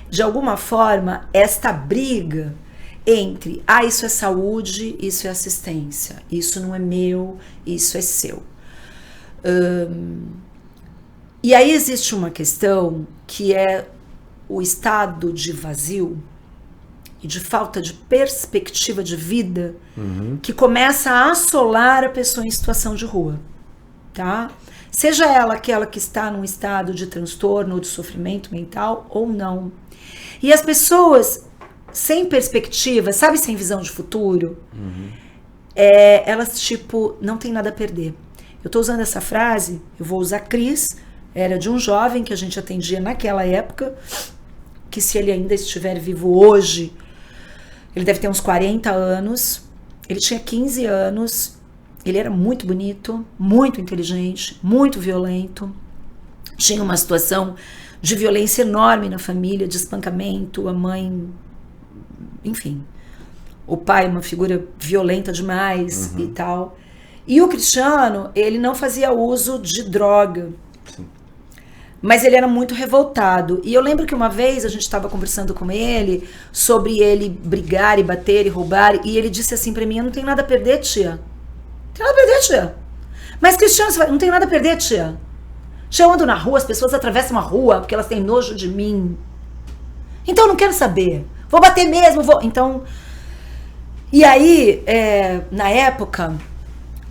de alguma forma, esta briga entre, isso é saúde, isso é assistência, isso não é meu, isso é seu. E aí existe uma questão que é o estado de vazio e de falta de perspectiva de vida que começa a assolar a pessoa em situação de rua, tá? Seja ela aquela que está num estado de transtorno ou de sofrimento mental ou não. E as pessoas sem perspectiva, sabe, sem visão de futuro, elas, não tem nada a perder. Eu tô usando essa frase, eu vou usar Cris, era de um jovem que a gente atendia naquela época, que se ele ainda estiver vivo hoje, ele deve ter uns 40 anos, ele tinha 15 anos, ele era muito bonito, muito inteligente, muito violento, tinha uma situação de violência enorme na família, de espancamento, a mãe, enfim, o pai uma figura violenta demais e tal. E o Cristiano, ele não fazia uso de droga. Sim. Mas ele era muito revoltado. E eu lembro que uma vez a gente estava conversando com ele sobre ele brigar e bater e roubar. E ele disse assim pra mim, eu não tenho nada a perder, tia. Não tenho nada a perder, tia. Mas Cristiano, você não tem nada a perder, tia. Tia, eu ando na rua, as pessoas atravessam a rua porque elas têm nojo de mim. Então eu não quero saber. Vou bater mesmo, vou... Então... E aí, na época,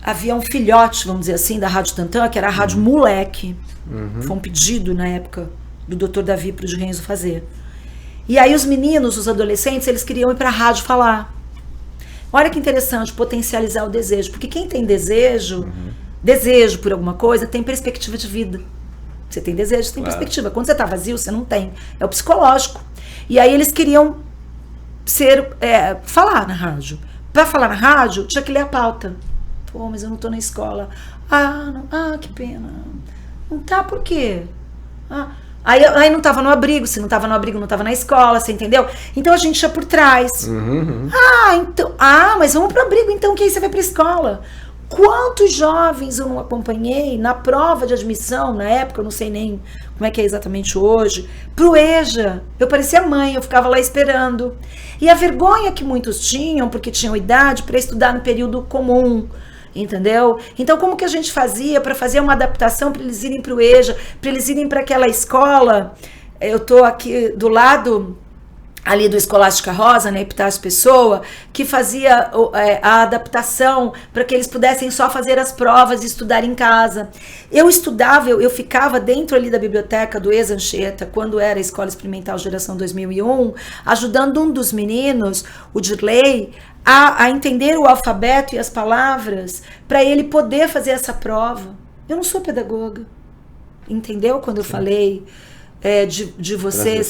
havia um filhote, vamos dizer assim, da Rádio Tantã, que era a Rádio Moleque. Foi um pedido na época do Dr. Davi para o de Renzo fazer. E aí os meninos, os adolescentes, eles queriam ir para a rádio falar. Olha que interessante, potencializar o desejo. Porque quem tem desejo desejo por alguma coisa, tem perspectiva de vida. Você tem desejo, você tem perspectiva. Quando você tá vazio, você não tem. É o psicológico. E aí eles queriam falar na rádio. Para falar na rádio, tinha que ler a pauta. Pô, mas eu não tô na escola. Que pena. Não tá, por quê? Aí não tava no abrigo. Se não tava no abrigo, não tava na escola, você entendeu? Então a gente ia por trás. Mas vamos pro abrigo, então, que aí você vai pra escola. Quantos jovens eu não acompanhei na prova de admissão, na época, eu não sei nem como é que é exatamente hoje, pro EJA. Eu parecia mãe, eu ficava lá esperando. E a vergonha que muitos tinham, porque tinham idade para estudar no período comum, entendeu? Então, como que a gente fazia para fazer uma adaptação para eles irem pro EJA, para eles irem para aquela escola? Eu tô aqui do lado ali do Escolástica Rosa, né, Epitácio Pessoa, que fazia a adaptação para que eles pudessem só fazer as provas e estudar em casa. Eu estudava, eu ficava dentro ali da biblioteca do ex-Anchieta, quando era a Escola Experimental Geração 2001, ajudando um dos meninos, o Dirley, a entender o alfabeto e as palavras, para ele poder fazer essa prova. Eu não sou pedagoga, entendeu? Quando eu falei de você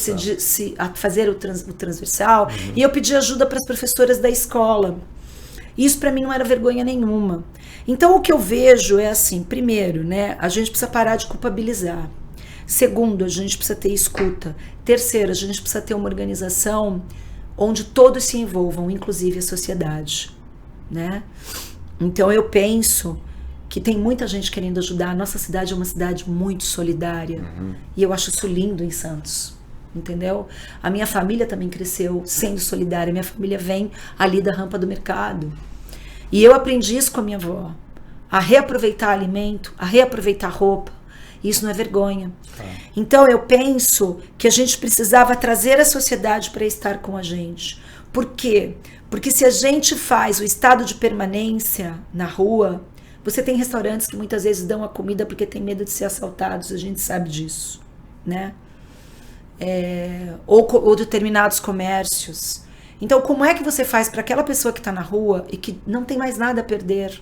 fazer o transversal, e eu pedi ajuda para as professoras da escola. Isso para mim não era vergonha nenhuma. Então o que eu vejo é assim, primeiro, né, a gente precisa parar de culpabilizar. Segundo, a gente precisa ter escuta. Terceiro, a gente precisa ter uma organização onde todos se envolvam, inclusive a sociedade, né? Então eu penso que tem muita gente querendo ajudar. A nossa cidade é uma cidade muito solidária. E eu acho isso lindo em Santos, entendeu? A minha família também cresceu sendo solidária. Minha família vem ali da Rampa do Mercado. E eu aprendi isso com a minha avó. A reaproveitar alimento, a reaproveitar roupa. Isso não é vergonha. Então eu penso que a gente precisava trazer a sociedade para estar com a gente. Por quê? Porque se a gente faz o estado de permanência na rua, você tem restaurantes que muitas vezes dão a comida porque tem medo de ser assaltados, a gente sabe disso, né? Ou determinados comércios. Então, como é que você faz para aquela pessoa que está na rua e que não tem mais nada a perder?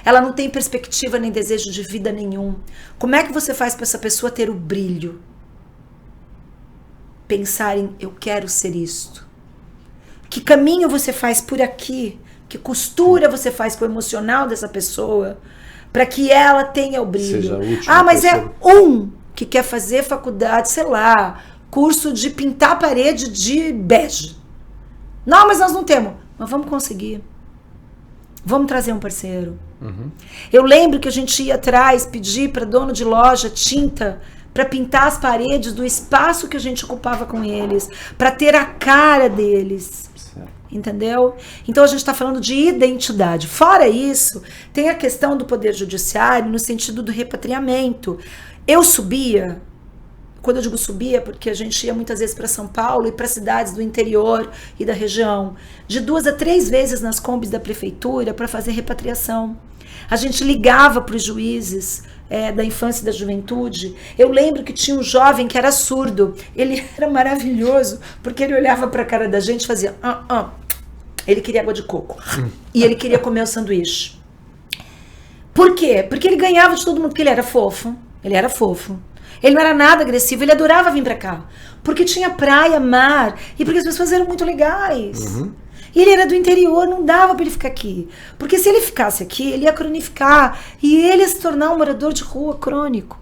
Ela não tem perspectiva nem desejo de vida nenhum. Como é que você faz para essa pessoa ter o brilho? Pensar em, eu quero ser isto. Que caminho você faz por aqui? Que costura você faz com o emocional dessa pessoa para que ela tenha o brilho? Seja útil, mas é um que quer fazer faculdade, sei lá, curso de pintar a parede de bege. Não, mas nós não temos. Mas vamos conseguir. Vamos trazer um parceiro. Eu lembro que a gente ia atrás, pedir para dono de loja tinta para pintar as paredes do espaço que a gente ocupava com eles, para ter a cara deles. Entendeu? Então a gente está falando de identidade. Fora isso, tem a questão do poder judiciário no sentido do repatriamento. Eu subia, quando eu digo subia, porque a gente ia muitas vezes para São Paulo e para cidades do interior e da região, de 2 a 3 vezes nas combis da prefeitura para fazer repatriação. A gente ligava para os juízes da infância e da juventude. Eu lembro que tinha um jovem que era surdo. Ele era maravilhoso, porque ele olhava para a cara da gente e fazia... Ele queria água de coco. E ele queria comer o sanduíche. Por quê? Porque ele ganhava de todo mundo, porque ele era fofo. Ele era fofo. Ele não era nada agressivo, ele adorava vir para cá. Porque tinha praia, mar, e porque as pessoas eram muito legais. E ele era do interior, não dava para ele ficar aqui. Porque se ele ficasse aqui, ele ia cronificar. E ele ia se tornar um morador de rua crônico.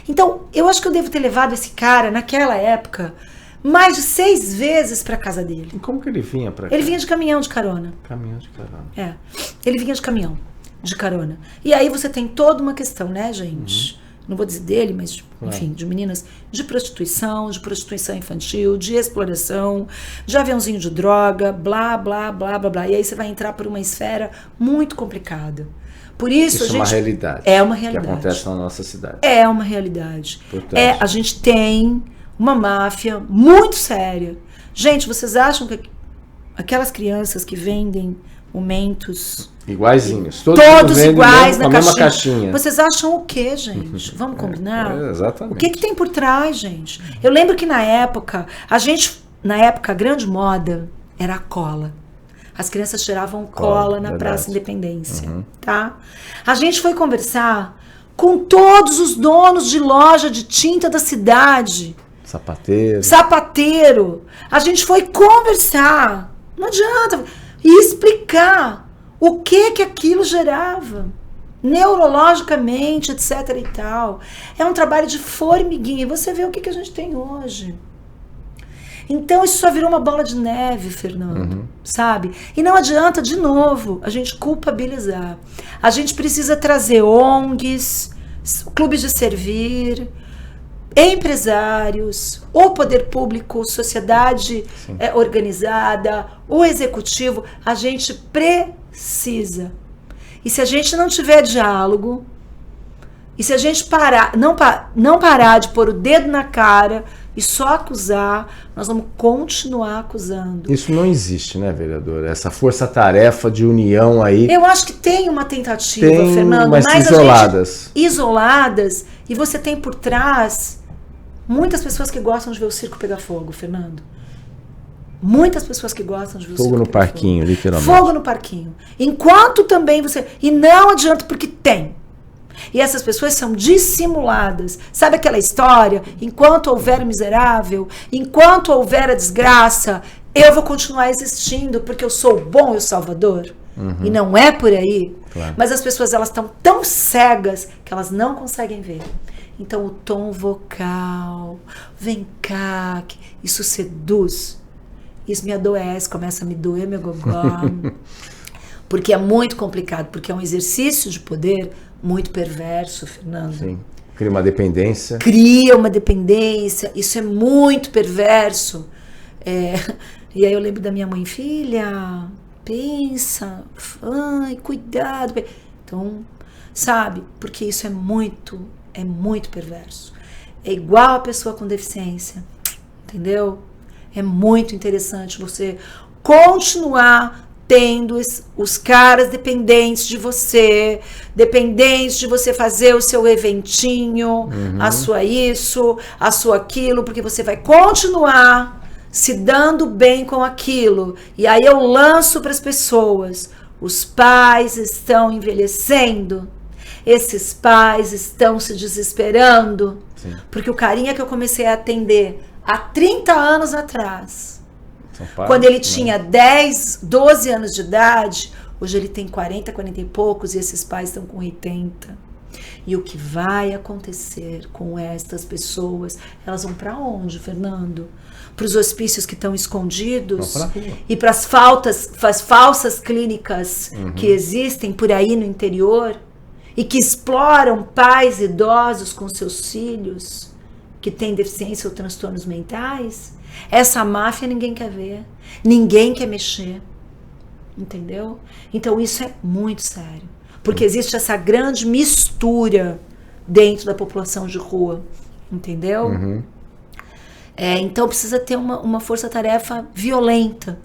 Então, eu acho que eu devo ter levado esse cara, naquela época, mais de 6 vezes para casa dele. E como que ele vinha para cá? Ele vinha de caminhão de carona. Caminhão de carona. Ele vinha de caminhão de carona. E aí você tem toda uma questão, né, gente? Não vou dizer dele, mas, enfim, de meninas, de prostituição infantil, de exploração, de aviãozinho de droga, blá, blá, blá, blá, blá. E aí você vai entrar por uma esfera muito complicada. Por isso a gente... é uma realidade. É uma realidade. Que acontece na nossa cidade. É uma realidade. Portanto, a gente tem uma máfia muito séria. Gente, vocês acham que aquelas crianças que vendem momentos... iguaizinhos. Todos iguais na mesma caixinha. Vocês acham o quê, gente? Vamos combinar? Exatamente. O que tem por trás, gente? Eu lembro que na época, a grande moda era a cola. As crianças cheiravam cola na verdade. Praça Independência, tá? A gente foi conversar com todos os donos de loja de tinta da cidade. Sapateiro. A gente foi conversar. Não adianta. E explicar o que aquilo gerava. Neurologicamente, etc e tal. É um trabalho de formiguinha. E você vê o que a gente tem hoje. Então isso só virou uma bola de neve, Fernando, sabe? E não adianta, de novo, a gente culpabilizar. A gente precisa trazer ONGs, clubes de servir, empresários, o poder público, sociedade organizada, o executivo. A gente precisa. E se a gente não tiver diálogo, e se a gente não parar de pôr o dedo na cara e só acusar, nós vamos continuar acusando. Isso não existe, né, vereadora? Essa força-tarefa de união aí. Eu acho que tem uma tentativa, Fernando, mas isoladas. Isoladas, e você tem por trás muitas pessoas que gostam de ver o circo pegar fogo, Fernando. Muitas pessoas que gostam de ver o circo pegar fogo. Fogo no parquinho, literalmente. Fogo no parquinho. Enquanto também você... E não adianta, porque tem. E essas pessoas são dissimuladas. Sabe aquela história? Enquanto houver o miserável, enquanto houver a desgraça, eu vou continuar existindo porque eu sou o bom e o salvador. E não é por aí. Claro. Mas as pessoas, elas estão tão cegas que elas não conseguem ver. Então o tom vocal, vem cá, isso seduz. Isso me adoece, começa a me doer meu gogó. Porque é muito complicado, porque é um exercício de poder muito perverso, Fernando. Sim. Cria uma dependência. Isso é muito perverso. E aí eu lembro da minha mãe, filha, pensa, ai, cuidado. Então, sabe, porque isso é muito perverso. É igual a pessoa com deficiência, entendeu? É muito interessante você continuar tendo os caras dependentes de você fazer o seu eventinho, a sua isso, a sua aquilo, porque você vai continuar se dando bem com aquilo. E aí eu lanço para as pessoas, os pais estão envelhecendo, esses pais estão se desesperando, porque o carinha que eu comecei a atender há 30 anos atrás, quando ele tinha 10, 12 anos de idade, hoje ele tem 40, 40 e poucos, e esses pais estão com 80. E o que vai acontecer com estas pessoas? Elas vão para onde, Fernando? Para os hospícios que estão escondidos? E para as falsas clínicas que existem por aí no interior? E que exploram pais idosos com seus filhos que têm deficiência ou transtornos mentais? Essa máfia ninguém quer ver, ninguém quer mexer, entendeu? Então isso é muito sério, porque existe essa grande mistura dentro da população de rua, entendeu? Então precisa ter uma força-tarefa violenta,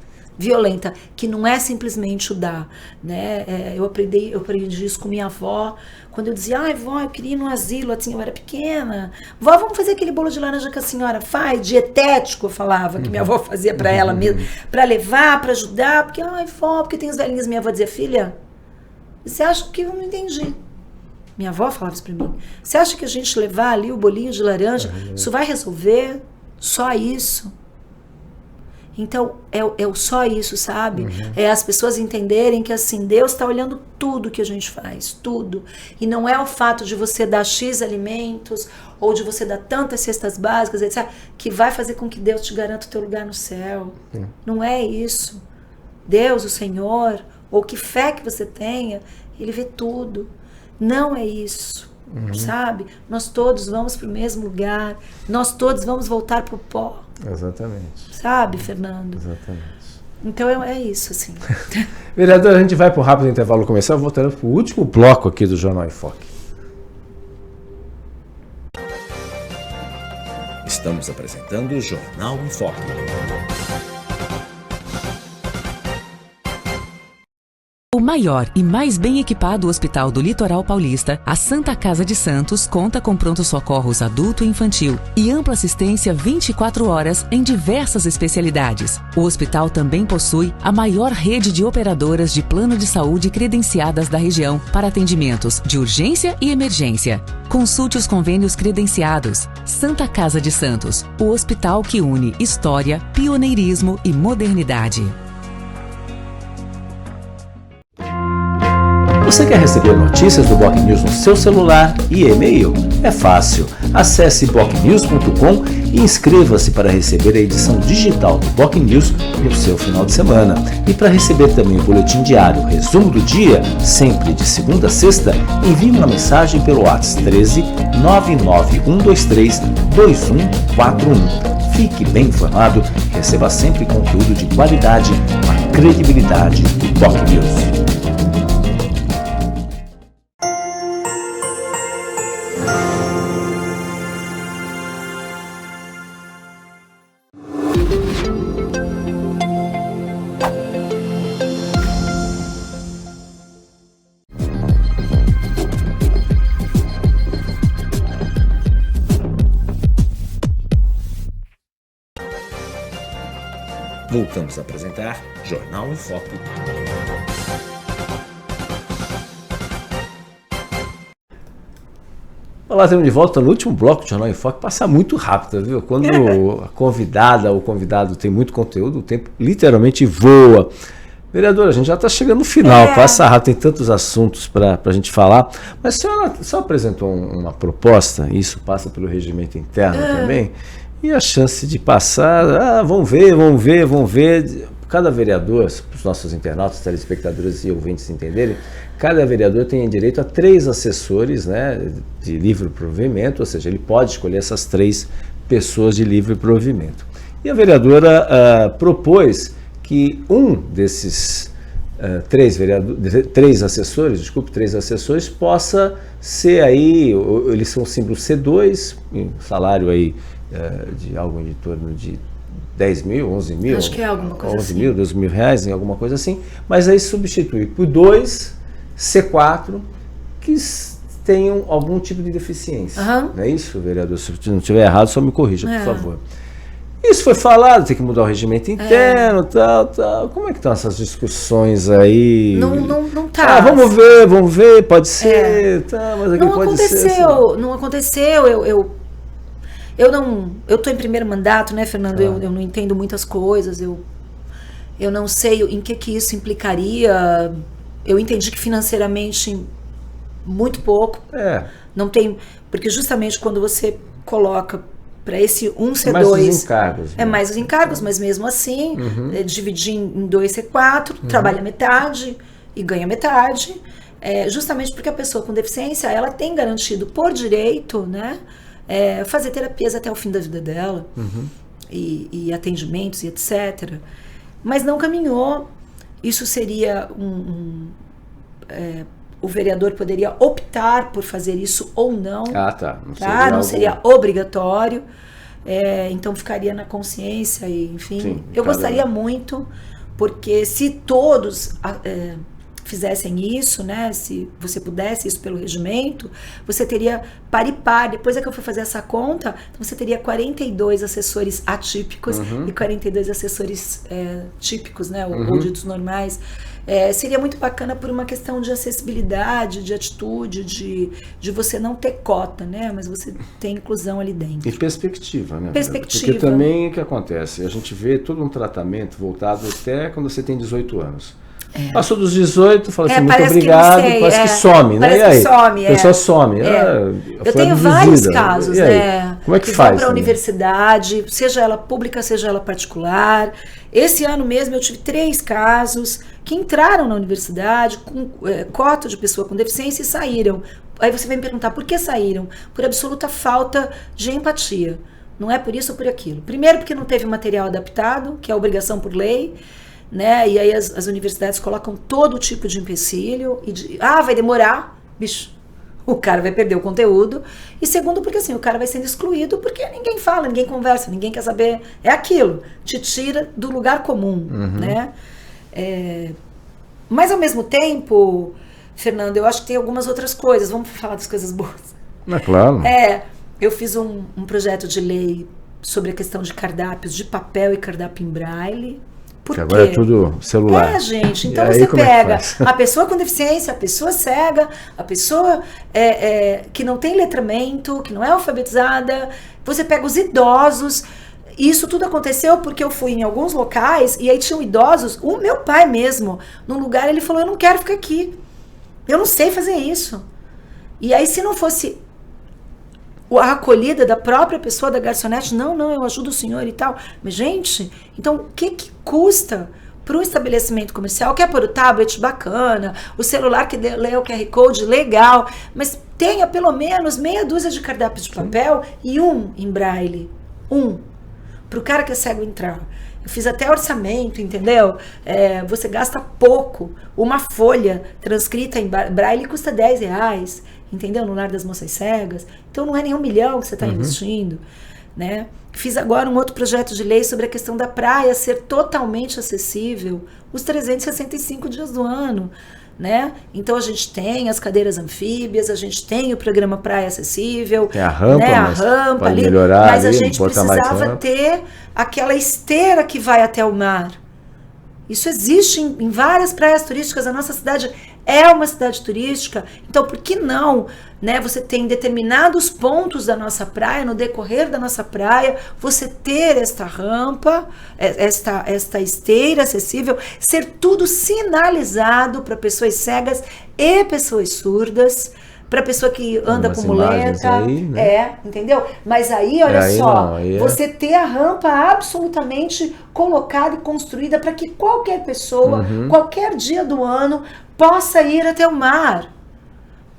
que não é simplesmente o dar, né? Eu aprendi isso com minha avó, quando eu dizia, ai vó, eu queria ir no asilo, assim, eu era pequena, vó, vamos fazer aquele bolo de laranja que a senhora faz, dietético, eu falava, que minha avó fazia para ela mesmo, para levar, para ajudar, porque, ai vó, porque tem os velhinhos, minha avó dizia, filha, você acha que eu não entendi? Minha avó falava isso para mim, você acha que a gente levar ali o bolinho de laranja, isso vai resolver? Só isso? Então, é só isso, sabe? É as pessoas entenderem que, assim, Deus está olhando tudo que a gente faz, tudo. E não é o fato de você dar X alimentos, ou de você dar tantas cestas básicas, etc., que vai fazer com que Deus te garanta o teu lugar no céu. Não é isso. Deus, o Senhor, ou que fé que você tenha, Ele vê tudo. Não é isso, sabe? Nós todos vamos para o mesmo lugar, nós todos vamos voltar para o pó. Exatamente. Sabe, Fernando? Exatamente. Então é isso, assim. Vereador, a gente vai para o rápido intervalo comercial, voltando para o último bloco aqui do Jornal em Foque. Estamos apresentando o Jornal em Foque. O Maior e mais bem equipado hospital do Litoral Paulista, a Santa Casa de Santos conta com pronto-socorros adulto e infantil e ampla assistência 24 horas em diversas especialidades. O hospital também possui a maior rede de operadoras de plano de saúde credenciadas da região para atendimentos de urgência e emergência. Consulte os convênios credenciados. Santa Casa de Santos, o hospital que une história, pioneirismo e modernidade. Você quer receber notícias do Boc News no seu celular e e-mail? É fácil. Acesse bocnews.com e inscreva-se para receber a edição digital do Boc News no seu final de semana. E para receber também o boletim diário, resumo do dia, sempre de segunda a sexta, envie uma mensagem pelo WhatsApp 13 99123 2141. Fique bem informado e receba sempre conteúdo de qualidade com a credibilidade do Boc News. Voltamos a apresentar Jornal em Foco. Olá, estamos de volta no último bloco do Jornal em Foco. Passa muito rápido, viu? Quando a convidada ou o convidado tem muito conteúdo, o tempo literalmente voa. Vereadora, a gente já está chegando no final, passa rápido, tem tantos assuntos para a gente falar. Mas a senhora só apresentou uma proposta, isso passa pelo regimento interno também, e a chance de passar, vamos ver. Cada vereador, para os nossos internautas, telespectadores e ouvintes entenderem, cada vereador tem direito a 3 assessores, né, de livre provimento, ou seja, ele pode escolher essas 3 pessoas de livre provimento. E a vereadora propôs que um desses 3 assessores possa ser aí, eles são símbolo C2, um salário aí de algo em torno de 10 mil, 11 mil, acho que é alguma coisa 11 assim. mil, 12 mil reais, em alguma coisa assim, mas aí substitui por 2 C4 que tenham algum tipo de deficiência. Não é isso, vereador? Se não estiver errado, só me corrija, por favor. Isso foi falado, tem que mudar o regimento interno, tal. Como é que estão essas discussões aí? Não tá. Vamos ver, pode ser, mas aqui pode ser. Não aconteceu, eu estou em primeiro mandato, né, Fernando? Eu não entendo muitas coisas, eu não sei em que isso implicaria. Eu entendi que financeiramente muito pouco. Não tem, porque justamente quando você coloca para esse 1C2... mais os encargos. É mais os encargos, mas mesmo assim, dividir em 2 C4, trabalha metade e ganha metade, justamente porque a pessoa com deficiência, ela tem garantido por direito, né, fazer terapias até o fim da vida dela, e atendimentos e etc. Mas não caminhou. Isso seria o vereador poderia optar por fazer isso ou não. Não seria obrigatório. Então ficaria na consciência e, enfim. Sim, eu gostaria muito, porque se todos fizessem isso, né, se você pudesse isso pelo regimento, você teria par e par. Depois que eu fui fazer essa conta, então você teria 42 assessores atípicos e 42 assessores típicos, né, ou ditos normais. Seria muito bacana por uma questão de acessibilidade, de atitude, de você não ter cota, né? Mas você tem inclusão ali dentro. E perspectiva, né? Perspectiva. Porque também o que acontece? A gente vê todo um tratamento voltado até quando você tem 18 anos. Passou dos 18, fala assim, muito obrigado, parece que some, né? E aí? A pessoa some. Eu tenho vários casos, né? Como é que faz? Vão para a universidade, seja ela pública, seja ela particular. Esse ano mesmo eu tive 3 casos que entraram na universidade com cota de pessoa com deficiência e saíram. Aí você vai me perguntar, por que saíram? Por absoluta falta de empatia. Não é por isso ou por aquilo. Primeiro porque não teve material adaptado, que é obrigação por lei, né? E aí as universidades colocam todo tipo de empecilho e vai demorar, bicho, o cara vai perder o conteúdo. E segundo porque assim, o cara vai sendo excluído porque ninguém fala, ninguém conversa, ninguém quer saber, é aquilo, te tira do lugar comum, né? Mas ao mesmo tempo, Fernando, eu acho que tem algumas outras coisas. Vamos falar das coisas boas. É claro. Eu fiz um projeto de lei sobre a questão de cardápios de papel e cardápio em braille. Porque agora é tudo celular. Gente, então você pega a pessoa com deficiência, a pessoa cega, a pessoa que não tem letramento, que não é alfabetizada, você pega os idosos. Isso tudo aconteceu porque eu fui em alguns locais e aí tinham idosos, o meu pai mesmo, num lugar, ele falou, eu não quero ficar aqui, eu não sei fazer isso. E aí se não fosse a acolhida da própria pessoa, da garçonete, não, eu ajudo o senhor e tal. Mas, gente, então o que custa para um estabelecimento comercial? Quer pôr o tablet? Bacana. O celular que lê o QR Code? Legal. Mas tenha pelo menos meia dúzia de cardápios de papel e um em braille. Para o cara que é cego entrar. Eu fiz até orçamento, entendeu? Você gasta pouco. Uma folha transcrita em braille custa R$10. Entendeu? No Lar das Moças Cegas. Então não é nem 1 milhão que você está investindo, né? Fiz agora um outro projeto de lei sobre a questão da praia ser totalmente acessível os 365 dias do ano, né? Então a gente tem as cadeiras anfíbias, a gente tem o programa Praia Acessível, tem a rampa, né? Pode melhorar mas ali, a gente precisava ter aquela esteira que vai até o mar. Isso existe em várias praias turísticas. A nossa cidade é uma cidade turística. Então, por que não, né? Você tem determinados pontos da nossa praia, no decorrer da nossa praia, você ter esta rampa, esta esteira acessível, ser tudo sinalizado para pessoas cegas e pessoas surdas, para pessoa que anda com muleta, aí, né? Entendeu? Mas aí, olha só, você ter a rampa absolutamente colocada e construída para que qualquer pessoa, qualquer dia do ano, possa ir até o mar,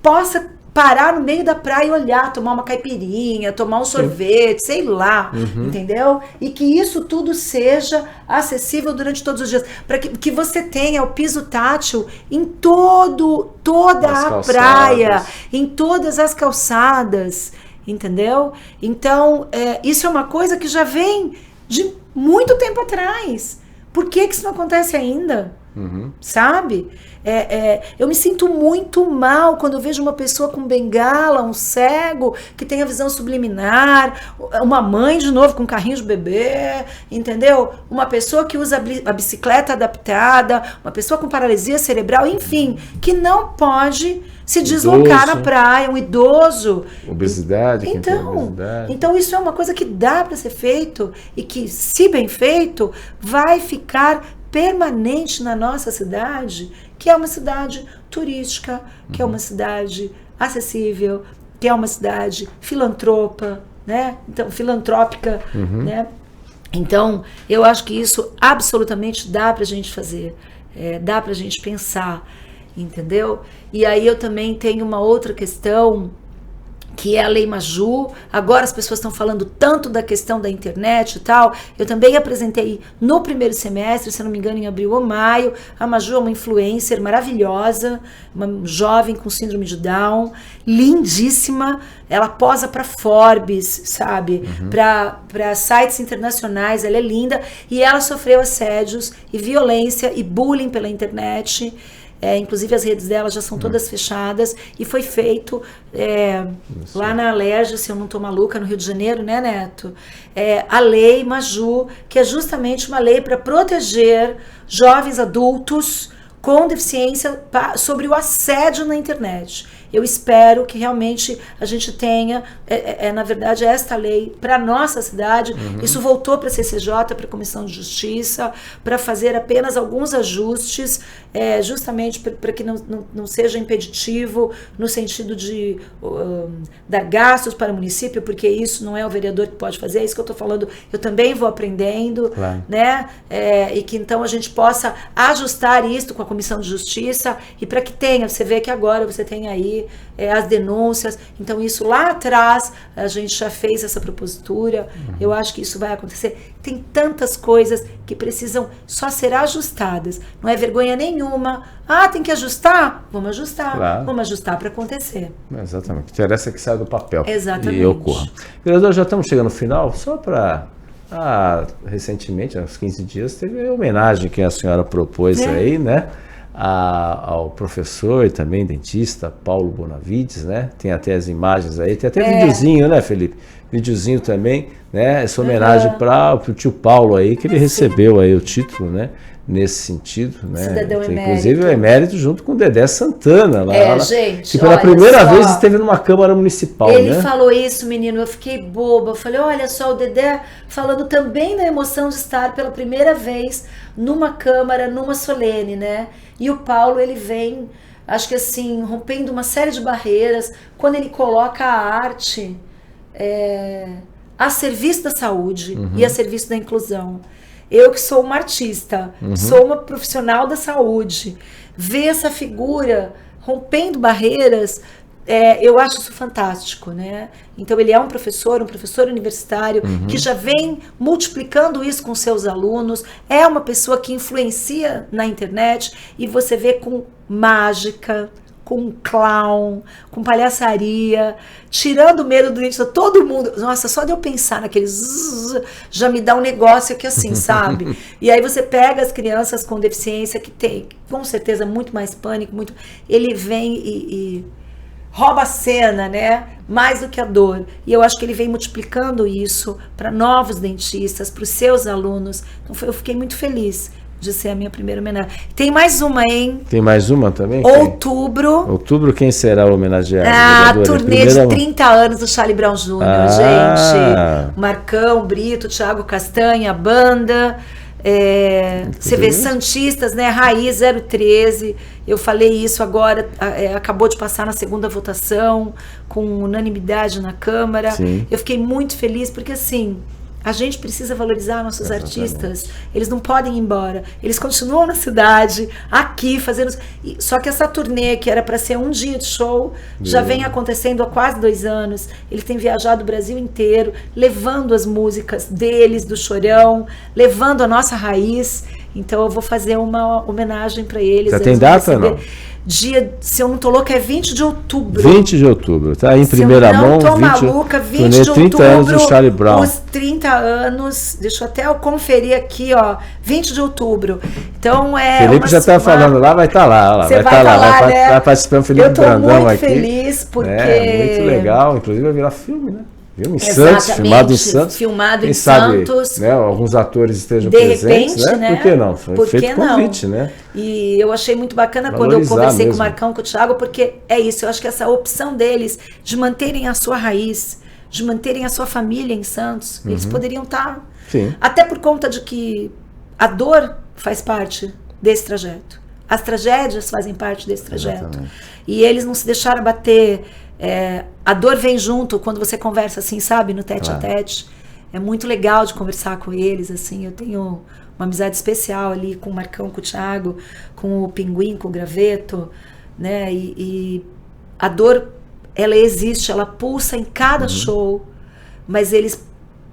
possa parar no meio da praia e olhar, tomar uma caipirinha, tomar um sorvete, sei lá, entendeu? E que isso tudo seja acessível durante todos os dias, para que você tenha o piso tátil em toda a praia, em todas as calçadas, entendeu? Então, isso é uma coisa que já vem de muito tempo atrás. Por que isso não acontece ainda? Sabe? Eu me sinto muito mal quando eu vejo uma pessoa com bengala, um cego que tem a visão subliminar, uma mãe de novo com carrinho de bebê, entendeu? Uma pessoa que usa a bicicleta adaptada, uma pessoa com paralisia cerebral, enfim, que não pode se deslocar na praia, um idoso. Obesidade, quem tem obesidade. Então isso é uma coisa que dá para ser feito e que, se bem feito, vai ficar permanente na nossa cidade, que é uma cidade turística, que é uma cidade acessível, que é uma cidade filantropa, né? Então, filantrópica, né? Então, eu acho que isso absolutamente dá pra gente fazer, dá pra gente pensar, entendeu? E aí eu também tenho uma outra questão, que é a Lei Maju. Agora as pessoas estão falando tanto da questão da internet e tal. Eu também apresentei no primeiro semestre, se não me engano, em abril ou maio. A Maju é uma influencer maravilhosa, uma jovem com síndrome de Down, lindíssima. Ela posa para Forbes, sabe? Para sites internacionais. Ela é linda e ela sofreu assédios e violência e bullying pela internet. Inclusive as redes dela já são todas fechadas e foi feito lá na Alerj, se eu não estou maluca, no Rio de Janeiro, né, Neto? A Lei Maju, que é justamente uma lei para proteger jovens adultos com deficiência sobre o assédio na internet. Eu espero que realmente a gente tenha, na verdade, esta lei para a nossa cidade. Isso voltou para a CCJ, para a Comissão de Justiça, para fazer apenas alguns ajustes, justamente para que não seja impeditivo no sentido de dar gastos para o município, porque isso não é o vereador que pode fazer, é isso que eu estou falando. Eu também vou aprendendo, claro, né? E que então a gente possa ajustar isso com a Comissão de Justiça e para que tenha, você vê que agora você tem aí as denúncias, então isso lá atrás a gente já fez essa propositura, eu acho que isso vai acontecer. Tem tantas coisas que precisam só ser ajustadas, não é vergonha nenhuma, tem que ajustar? Vamos ajustar, claro, vamos ajustar para acontecer. Exatamente, que interessa que saia do papel. Exatamente. E ocorra. Vereador, já estamos chegando no final, só para... recentemente, há uns 15 dias, teve a homenagem que a senhora propôs aí, né? ao professor e também dentista Paulo Bonavides, né? Tem até as imagens aí, tem até videozinho, né, Felipe? Videozinho também, né? Essa homenagem para o tio Paulo aí, que ele recebeu aí o título, né? Nesse sentido, né? Cidadão emérito. Inclusive o emérito junto com o Dedé Santana. Lá, gente, que pela primeira só, vez esteve numa Câmara Municipal, ele né? falou isso, menino, eu fiquei boba. Eu falei, olha só, o Dedé falando também da emoção de estar pela primeira vez numa Câmara, numa solene, né? E o Paulo, ele vem, acho que assim, rompendo uma série de barreiras, quando ele coloca a arte a serviço da saúde e a serviço da inclusão. Eu que sou uma artista, sou uma profissional da saúde, ver essa figura rompendo barreiras, eu acho isso fantástico, né? Então ele é um professor universitário que já vem multiplicando isso com seus alunos, é uma pessoa que influencia na internet e você vê com mágica, com clown, com palhaçaria, tirando o medo do dentista, todo mundo, nossa, só de eu pensar naqueles já me dá um negócio que assim, sabe? E aí você pega as crianças com deficiência que tem, com certeza, muito mais pânico, ele vem e rouba a cena, né? Mais do que a dor. E eu acho que ele vem multiplicando isso para novos dentistas, para os seus alunos. Então eu fiquei muito feliz de ser a minha primeira homenagem. Tem mais uma, hein? Tem mais uma também? Outubro. Outubro, quem será o homenageado? A turnê de 30 anos do Charlie Brown Jr., gente. Marcão, Brito, Thiago Castanha, a banda. Você vê Santistas, né? Raiz 013. Eu falei isso agora, acabou de passar na segunda votação, com unanimidade na Câmara. Sim. Eu fiquei muito feliz, porque assim, a gente precisa valorizar nossos artistas. Eles não podem ir embora. Eles continuam na cidade, aqui, fazendo... Só que essa turnê, que era para ser um dia de show, já vem acontecendo há quase 2 anos. Ele tem viajado o Brasil inteiro, levando as músicas deles, do Chorão, levando a nossa raiz. Então eu vou fazer uma homenagem para eles. Já tem data ou não? Dia, se eu não tô louca, é 20 de outubro. 20 de outubro, tá? Em primeira mão, 20 maluca, 20 de outubro, 30 anos do Charlie Brown. Os 30 anos, deixa eu até conferir aqui, ó, 20 de outubro. Então Felipe já tá falando lá, vai estar lá. Você vai estar lá, né? Vai participando, Felipe Brandão aqui. Eu tô muito feliz, porque... muito legal, inclusive vai virar filme, né? Em Santos, filmado em Santos. Filmado em sabe, Santos. Né, alguns atores estejam de presentes, repente, né? Por que não? Foi feito convite, né? E eu achei muito bacana quando eu conversei com o Marcão, com o Thiago, porque é isso, eu acho que essa opção deles de manterem a sua raiz, de manterem a sua família em Santos, eles poderiam estar... Sim. Até por conta de que a dor faz parte desse trajeto. As tragédias fazem parte desse trajeto. Exatamente. E eles não se deixaram abater... a dor vem junto quando você conversa assim, sabe, no tete a tete. É muito legal de conversar com eles, assim. Eu tenho uma amizade especial ali com o Marcão, com o Thiago, com o Pinguim, com o Graveto, né? E a dor, ela existe, ela pulsa em cada show, mas eles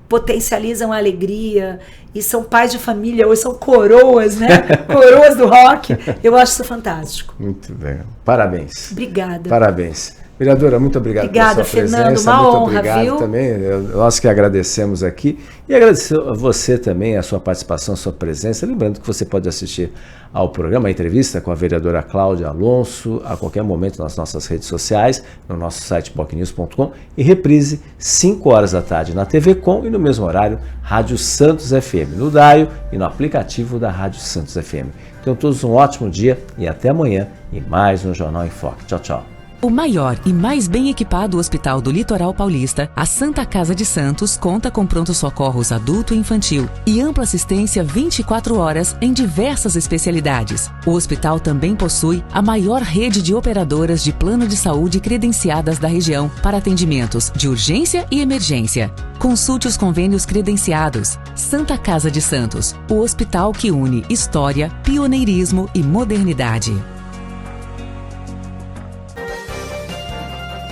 potencializam a alegria e são pais de família, ou são coroas, né? Coroas do rock. Eu acho isso fantástico. Muito bem. Parabéns. Obrigada. Parabéns. Vereadora, muito obrigado pela sua Fernando, presença. uma muito honra, obrigado viu? Também. Nós que agradecemos aqui. E agradecer a você também, a sua participação, a sua presença. Lembrando que você pode assistir ao programa, a entrevista com a vereadora Cláudia Alonso, a qualquer momento nas nossas redes sociais, no nosso site bocnews.com, e reprise 5 horas da tarde na TV Com e no mesmo horário, Rádio Santos FM, no Daio e no aplicativo da Rádio Santos FM. Então, todos um ótimo dia e até amanhã em mais um Jornal em Foque. Tchau, tchau. O maior e mais bem equipado hospital do Litoral Paulista, a Santa Casa de Santos, conta com pronto-socorros adulto e infantil e ampla assistência 24 horas em diversas especialidades. O hospital também possui a maior rede de operadoras de plano de saúde credenciadas da região para atendimentos de urgência e emergência. Consulte os convênios credenciados. Santa Casa de Santos, o hospital que une história, pioneirismo e modernidade.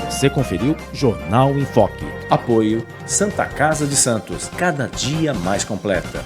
Você conferiu Jornal em Foque. Apoio Santa Casa de Santos, cada dia mais completa.